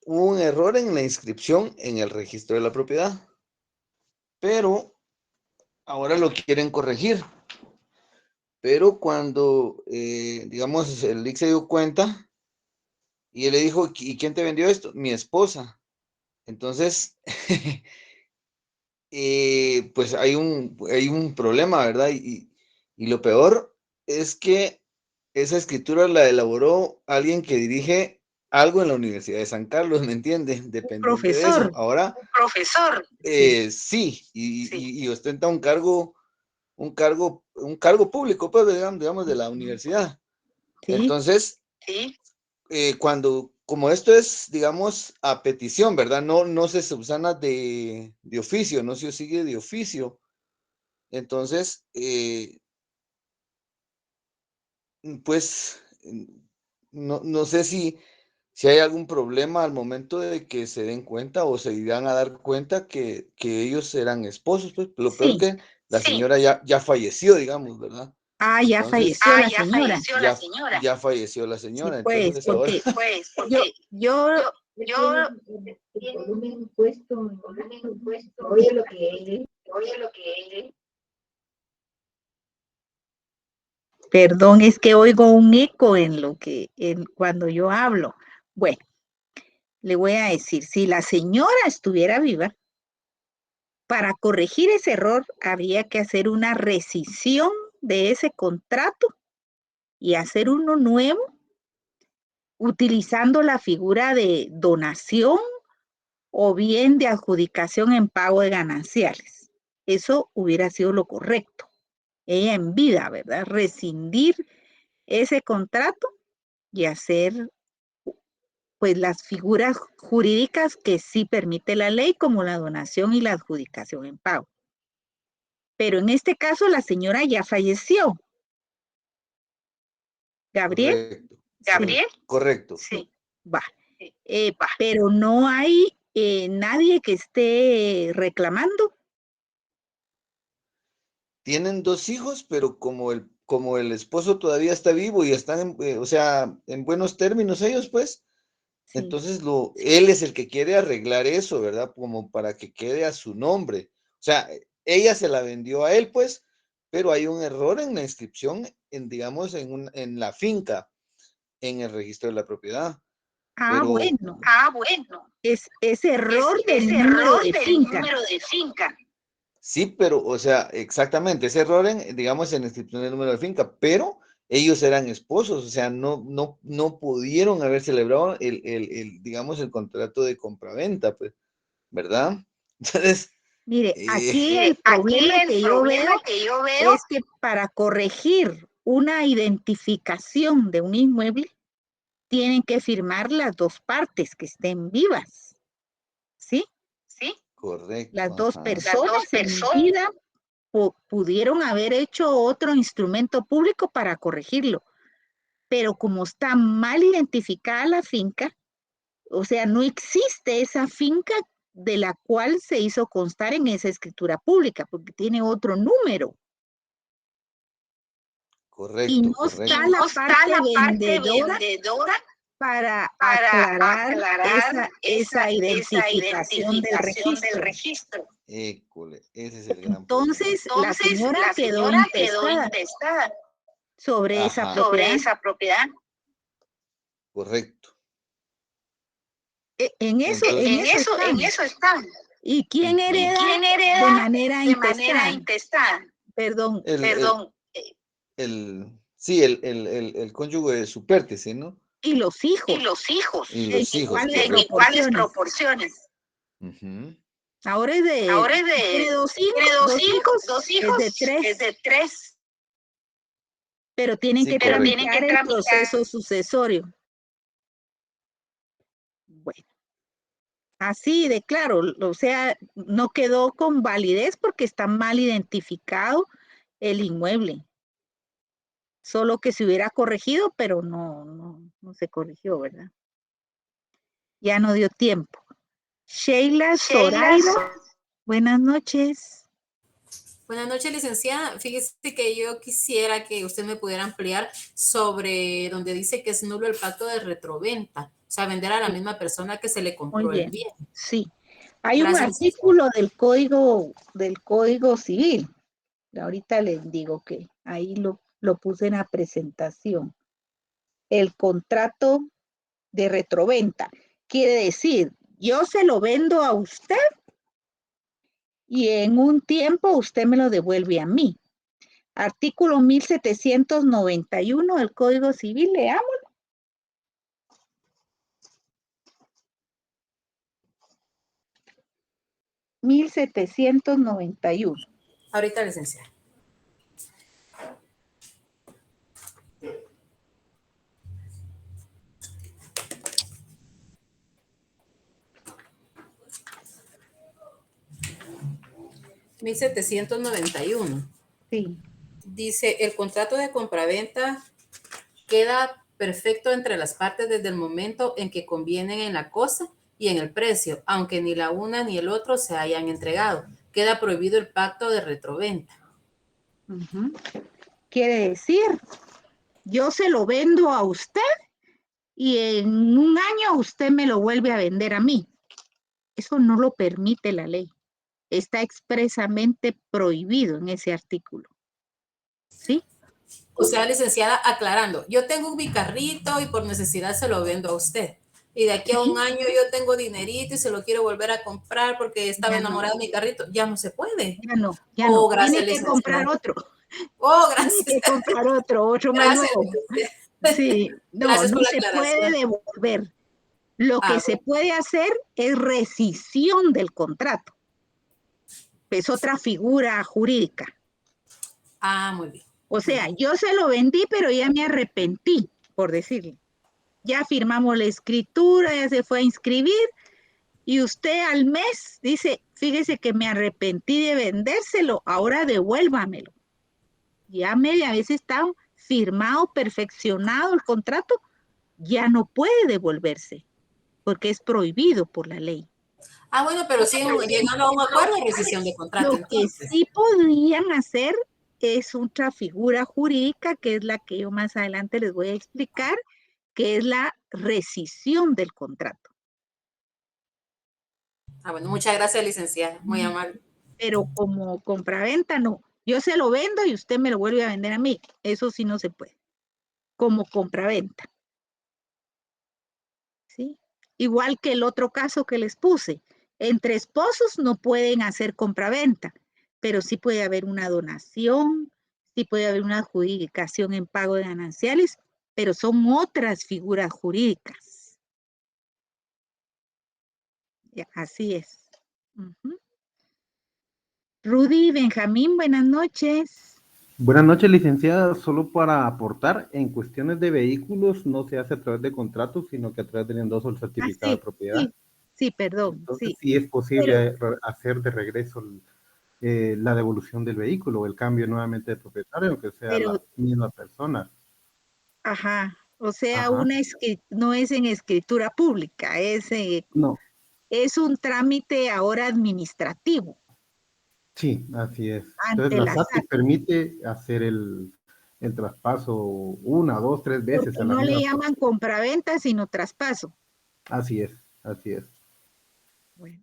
un error en la inscripción en el registro de la propiedad, pero ahora lo quieren corregir. Pero cuando, digamos, el LIC se dio cuenta y él le dijo, ¿y quién te vendió esto? Mi esposa. Entonces, pues hay un problema, ¿verdad? Y lo peor es que esa escritura la elaboró alguien que dirige algo en la Universidad de San Carlos, ¿me entiende? Dependiente de eso. Profesor, Ahora, profesor, sí, sí, y ostenta un cargo público, pues, digamos, de la universidad. sí, Entonces, sí, como esto es, digamos, a petición, ¿verdad? No se subsana de oficio, no se sigue de oficio. Entonces, pues, no sé si hay algún problema al momento de que se den cuenta o se irán a dar cuenta que ellos eran esposos, pues. Lo peor sí. que la señora ya falleció, digamos, ¿verdad? Ah, ya Entonces, falleció la señora. ya falleció la Sí, señora. pues, Entonces ahora, porque pues, yo, porque yo, yo el volumen puesto, oye lo que él, perdón, es que oigo un eco en cuando yo hablo. Bueno, le voy a decir, si la señora estuviera viva, para corregir ese error habría que hacer una rescisión de ese contrato y hacer uno nuevo utilizando la figura de donación o bien de adjudicación en pago de gananciales. Eso hubiera sido lo correcto. Ella en vida, ¿verdad? Rescindir ese contrato y hacer pues las figuras jurídicas que sí permite la ley, como la donación y la adjudicación en pago. Pero en este caso la señora ya falleció. Gabriel, correcto. ¿Gabriel? Correcto. Sí. Va. Pero no hay nadie que esté reclamando. Tienen 2 hijos, pero como el esposo todavía está vivo y están, o sea, en buenos términos ellos, pues, Sí. entonces él es el que quiere arreglar eso, ¿verdad? Como para que quede a su nombre. O sea, ella se la vendió a él, pues, pero hay un error en la inscripción, digamos, en la finca, en el registro de la propiedad. Ah, Pero, bueno. bueno, Es error es del número error de del finca. número de finca. Sí, pero, o sea, exactamente, ese error digamos, en la inscripción del número de finca, pero ellos eran esposos, o sea, no pudieron haber celebrado digamos, el contrato de compraventa, pues, ¿verdad? Entonces, Mire, aquí el aquí problema el que yo veo problema que yo veo, es que para corregir una identificación de un inmueble, tienen que firmar las dos partes que estén vivas, ¿sí? ¿sí? Las Correcto, dos ajá. Las dos personas en personas, vida pudieron haber hecho otro instrumento público para corregirlo, pero como está mal identificada la finca, o sea, no existe esa finca de la cual se hizo constar en esa escritura pública, porque tiene otro número. Y correcto, no correcto. está Y la no está parte la parte vendedora vendedora para para aclarar aclarar esa esa identificación del identificación del registro. registro. École, ese es el gran problema. Entonces, la Entonces, señora la quedó señora quedó intestada intestada sobre esa ajá, sobre propiedad. esa propiedad. Correcto. En Entonces, eso en están. eso están. ¿Y quién ¿Y hereda quién de hereda manera de manera intestada? intestada? Perdón, Perdón, sí, el cónyuge de su pértice, ¿no? y los Y hijos, los hijos. Y en los hijos, iguales en iguales proporciones. proporciones. Ujú. Ahora es Ahora tiene tiene dos es de hijos, es 3, de 3. pero tienen Sí, que pero tienen tramitar que el tramitar. proceso sucesorio. Bueno, así de claro, o sea, no quedó con validez porque está mal identificado el inmueble. Solo que se hubiera corregido, pero no se corrigió, ¿verdad? Ya no dio tiempo. Sheila Zoraida, buenas noches. Buenas noches, licenciada. Fíjese que yo quisiera que usted me pudiera ampliar sobre donde dice que es nulo el pacto de retroventa, o sea, vender a la misma persona que se le Muy compró el bien, bien. sí. Hay un Gracias, licenciada. artículo del Código Civil. Ahorita les digo que ahí lo puse en la presentación. El contrato de retroventa quiere decir, yo se lo vendo a usted y en un tiempo usted me lo devuelve a mí. Artículo 1791 del Código Civil, leamos. 1791. Ahorita, licenciada. (1791) Sí. Dice, el contrato de compraventa queda perfecto entre las partes desde el momento en que convienen en la cosa y en el precio, aunque ni la una ni el otro se hayan entregado. Queda prohibido el pacto de retroventa. Uh-huh. Quiere decir, yo se lo vendo a usted y en un año usted me lo vuelve a vender a mí. Eso no lo permite la ley. Está expresamente prohibido en ese artículo. ¿Sí? O sea, licenciada, aclarando, yo tengo mi carrito y por necesidad se lo vendo a usted. Y de aquí a un año yo tengo dinerito y se lo quiero volver a comprar porque estaba enamorada de mi carrito. Ya no se puede. Ya no, ya Oh, no. gracias, Tiene que comprar licenciada. otro. Oh, Tiene gracias. que comprar otro más Gracias, nuevo. licenciada. Sí, no, Gracias no por la se puede aclaración. devolver. Lo que se puede hacer es rescisión del contrato. Es otra figura jurídica. Muy bien. O sea, yo se lo vendí, pero ya me arrepentí, por decirle. Ya firmamos la escritura, ya se fue a inscribir, y usted al mes dice, fíjese que me arrepentí de vendérselo, ahora devuélvamelo. Ya media vez está firmado, perfeccionado el contrato, ya no puede devolverse, porque es prohibido por la ley. Bueno, pero sí llegando a un acuerdo de rescisión de contrato. Lo que sí podrían hacer es otra figura jurídica, que es la que yo más adelante les voy a explicar, que es la rescisión del contrato. Bueno, muchas gracias, licenciada, muy amable. Pero como compraventa no, yo se lo vendo y usted me lo vuelve a vender a mí, eso sí no se puede, como compraventa. ¿Sí? Igual que el otro caso que les puse, entre esposos no pueden hacer compraventa, pero sí puede haber una donación, sí puede haber una adjudicación en pago de gananciales, pero son otras figuras jurídicas. Ya, así es. Uh-huh. Rudy Benjamín, buenas noches. Buenas noches, licenciada. Solo para aportar, en cuestiones de vehículos no se hace a través de contratos, sino que a través del endoso del certificado sí, de propiedad. Sí, perdón. Entonces sí es posible hacer de regreso la devolución del vehículo o el cambio nuevamente de propietario, aunque sea la misma persona. Ajá, o sea, no es en escritura pública, no. Es un trámite ahora administrativo. Sí, así es. Entonces la SATI permite hacer el traspaso 1, 2, 3 veces. Porque no le llaman compraventa, sino traspaso. Así es, así es. Bueno,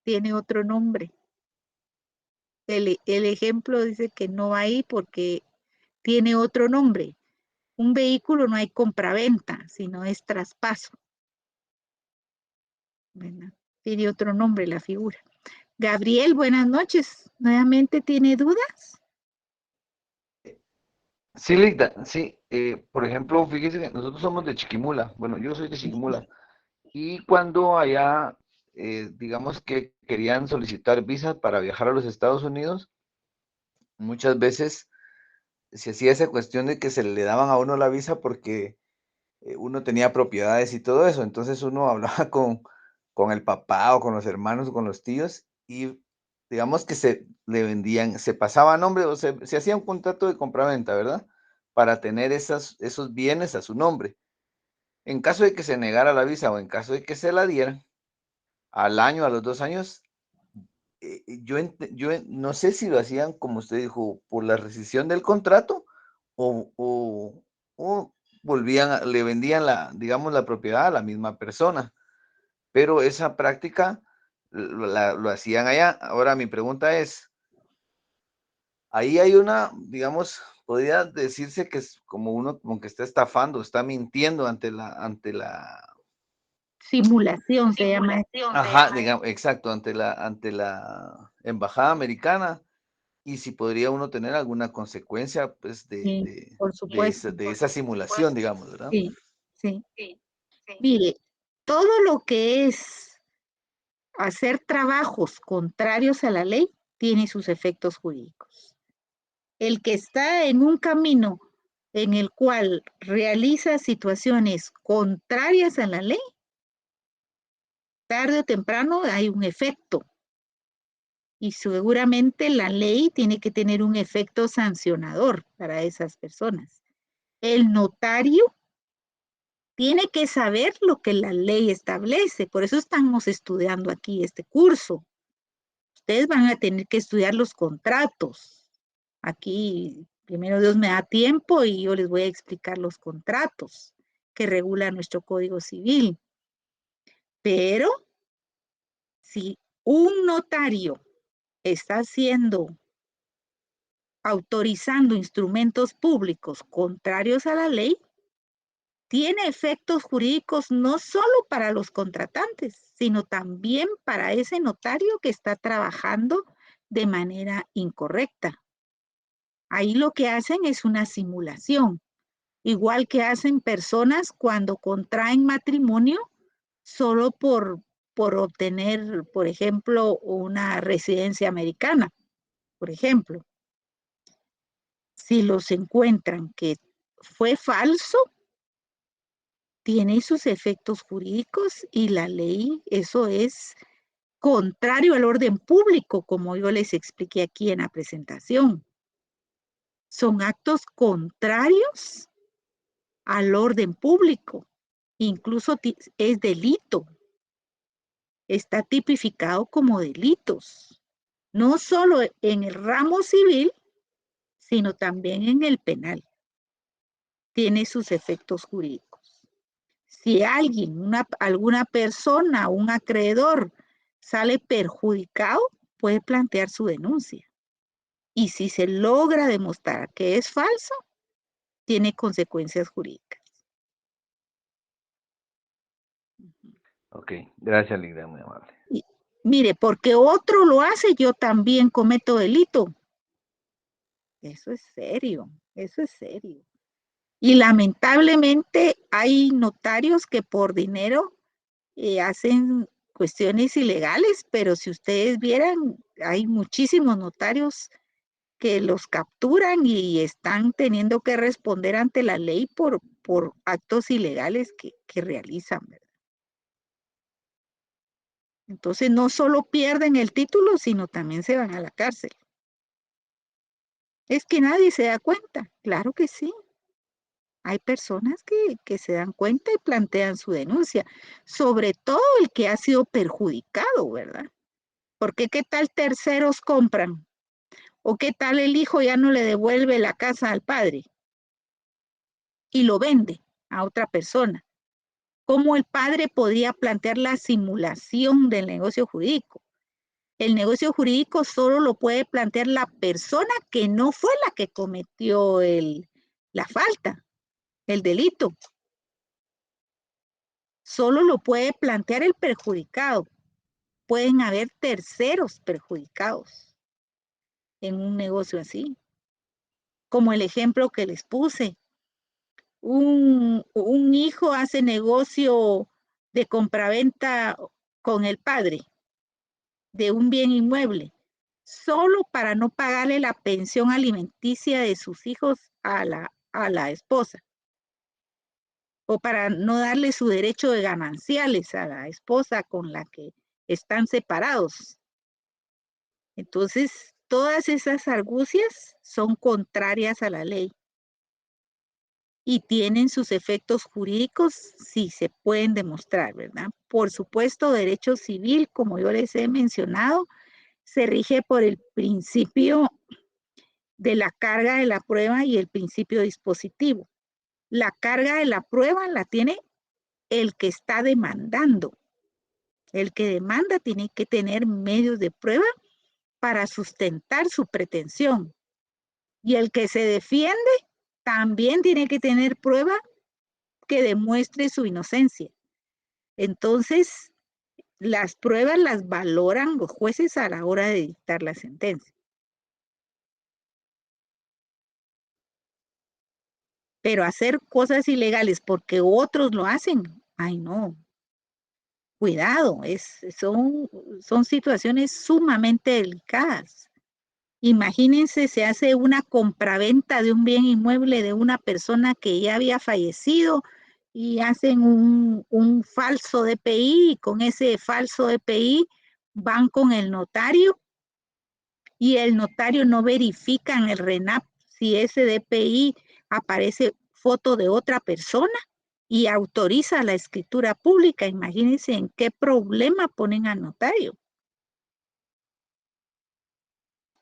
tiene otro nombre. El ejemplo dice que no va ahí porque tiene otro nombre. Un vehículo no hay compraventa, sino es traspaso. Bueno, tiene otro nombre la figura. Gabriel, buenas noches. ¿Nuevamente tiene dudas? Sí, Leida, sí. Por ejemplo, fíjese que nosotros somos de Chiquimula. Bueno, yo soy de Chiquimula. Y cuando allá, digamos que querían solicitar visa para viajar a los Estados Unidos, muchas veces se hacía esa cuestión de que se le daban a uno la visa porque uno tenía propiedades y todo eso. Entonces uno hablaba con el papá o con los hermanos o con los tíos y digamos que se le vendían, se pasaba nombre o se hacía un contrato de compraventa, ¿verdad? Para tener esos bienes a su nombre. En caso de que se negara la visa o en caso de que se la dieran, al año, a los 2 años, yo no sé si lo hacían, como usted dijo, por la rescisión del contrato o le vendían digamos, la propiedad a la misma persona. Pero esa práctica lo hacían allá. Ahora mi pregunta es, ahí hay digamos, podría decirse que es como uno como que está estafando, está mintiendo ante la simulación se llama. Ajá, digamos, exacto, ante embajada americana y si podría uno tener alguna consecuencia pues por supuesto. de esa simulación, digamos, ¿verdad? Sí, sí. Mire, todo lo que es hacer trabajos contrarios a la ley tiene sus efectos jurídicos. El que está en un camino en el cual realiza situaciones contrarias a la ley, tarde o temprano hay un efecto. Y seguramente la ley tiene que tener un efecto sancionador para esas personas. El notario tiene que saber lo que la ley establece. Por eso estamos estudiando aquí este curso. Ustedes van a tener que estudiar los contratos. Aquí, primero Dios me da tiempo y yo les voy a explicar los contratos que regula nuestro Código Civil. Pero si un notario está autorizando instrumentos públicos contrarios a la ley, tiene efectos jurídicos no solo para los contratantes, sino también para ese notario que está trabajando de manera incorrecta. Ahí lo que hacen es una simulación, igual que hacen personas cuando contraen matrimonio solo por obtener, por ejemplo, una residencia americana, por ejemplo. Si los encuentran que fue falso, tiene sus efectos jurídicos y la ley, eso es contrario al orden público, como yo les expliqué aquí en la presentación. Son actos contrarios al orden público, incluso es delito, está tipificado como delitos, no solo en el ramo civil, sino también en el penal. Tiene sus efectos jurídicos. Si alguien, alguna persona, un acreedor sale perjudicado, puede plantear su denuncia. Y si se logra demostrar que es falso, tiene consecuencias jurídicas. Ok, gracias, Lidia, muy amable. Y, mire, porque otro lo hace, yo también cometo delito. Eso es serio, eso es serio. Y lamentablemente hay notarios que por dinero hacen cuestiones ilegales, pero si ustedes vieran, hay muchísimos notarios que los capturan y están teniendo que responder ante la ley por actos ilegales que realizan, ¿verdad? Entonces no solo pierden el título, sino también se van a la cárcel. Es que nadie se da cuenta, claro que sí. Hay personas que se dan cuenta y plantean su denuncia, sobre todo el que ha sido perjudicado, ¿verdad? Porque qué tal terceros compran, o qué tal el hijo ya no le devuelve la casa al padre y lo vende a otra persona. ¿Cómo el padre podría plantear la simulación del negocio jurídico? El negocio jurídico solo lo puede plantear la persona que no fue la que cometió la falta, el delito. Solo lo puede plantear el perjudicado. Pueden haber terceros perjudicados en un negocio así. Como el ejemplo que les puse. Un hijo hace negocio de compraventa con el padre de un bien inmueble, solo para no pagarle la pensión alimenticia de sus hijos a la esposa, o para no darle su derecho de gananciales a la esposa con la que están separados. Entonces, todas esas argucias son contrarias a la ley y tienen sus efectos jurídicos si se pueden demostrar, ¿verdad? Por supuesto, derecho civil, como yo les he mencionado, se rige por el principio de la carga de la prueba y el principio dispositivo. La carga de la prueba la tiene el que está demandando. El que demanda tiene que tener medios de prueba para sustentar su pretensión. Y el que se defiende también tiene que tener prueba que demuestre su inocencia. Entonces, las pruebas las valoran los jueces a la hora de dictar la sentencia. Pero hacer cosas ilegales porque otros lo hacen, ay no. Cuidado, son situaciones sumamente delicadas. Imagínense, se hace una compraventa de un bien inmueble de una persona que ya había fallecido y hacen un falso DPI y con ese falso DPI van con el notario y el notario no verifica en el RENAP si ese DPI aparece foto de otra persona y autoriza la escritura pública. Imagínense en qué problema ponen al notario.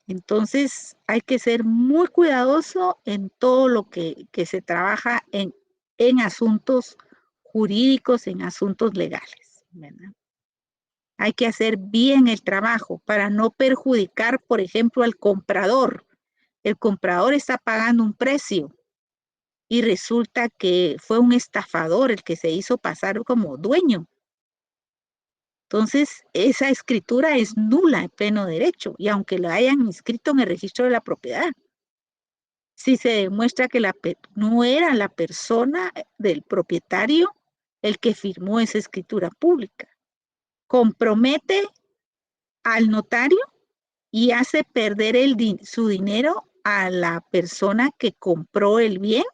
Entonces hay que ser muy cuidadoso en todo lo que se trabaja en asuntos jurídicos, en asuntos legales, ¿verdad? Hay que hacer bien el trabajo para no perjudicar, por ejemplo, al comprador. El comprador está pagando un precio y resulta que fue un estafador el que se hizo pasar como dueño. Entonces, esa escritura es nula en pleno derecho, y aunque la hayan inscrito en el registro de la propiedad, si se demuestra que no era la persona del propietario el que firmó esa escritura pública, compromete al notario y hace perder su dinero a la persona que compró el bien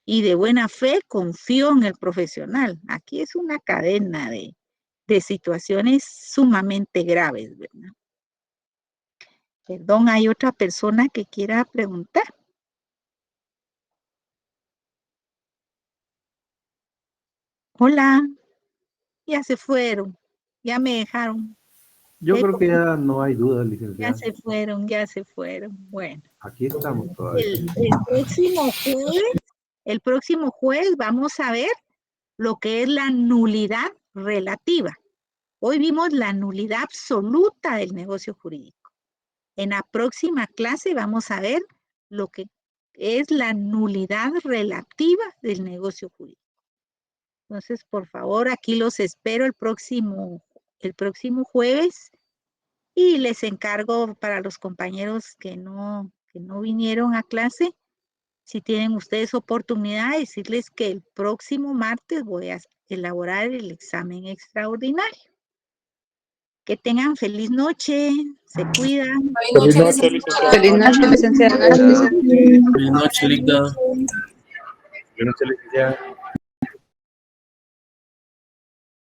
y de buena fe confió en el profesional. Aquí es una cadena de situaciones sumamente graves, ¿verdad? Perdón, hay otra persona que quiera preguntar. Hola, ya se fueron, ya me dejaron. Yo creo que ya no hay duda, Ya licenciada. se fueron, ya se fueron. Bueno. Aquí estamos todavía. El próximo jueves vamos a ver lo que es la nulidad relativa. Hoy vimos la nulidad absoluta del negocio jurídico. En la próxima clase vamos a ver lo que es la nulidad relativa del negocio jurídico. Entonces, por favor, aquí los espero el próximo jueves y les encargo para los compañeros que no vinieron a clase, si tienen ustedes oportunidad, decirles que el próximo martes voy a elaborar el examen extraordinario. Que tengan feliz noche, se cuidan. Feliz noche, licenciado. Feliz noche, licenciada. Licenciada. Buenas noches, Linda. Buenas noches, licenciada.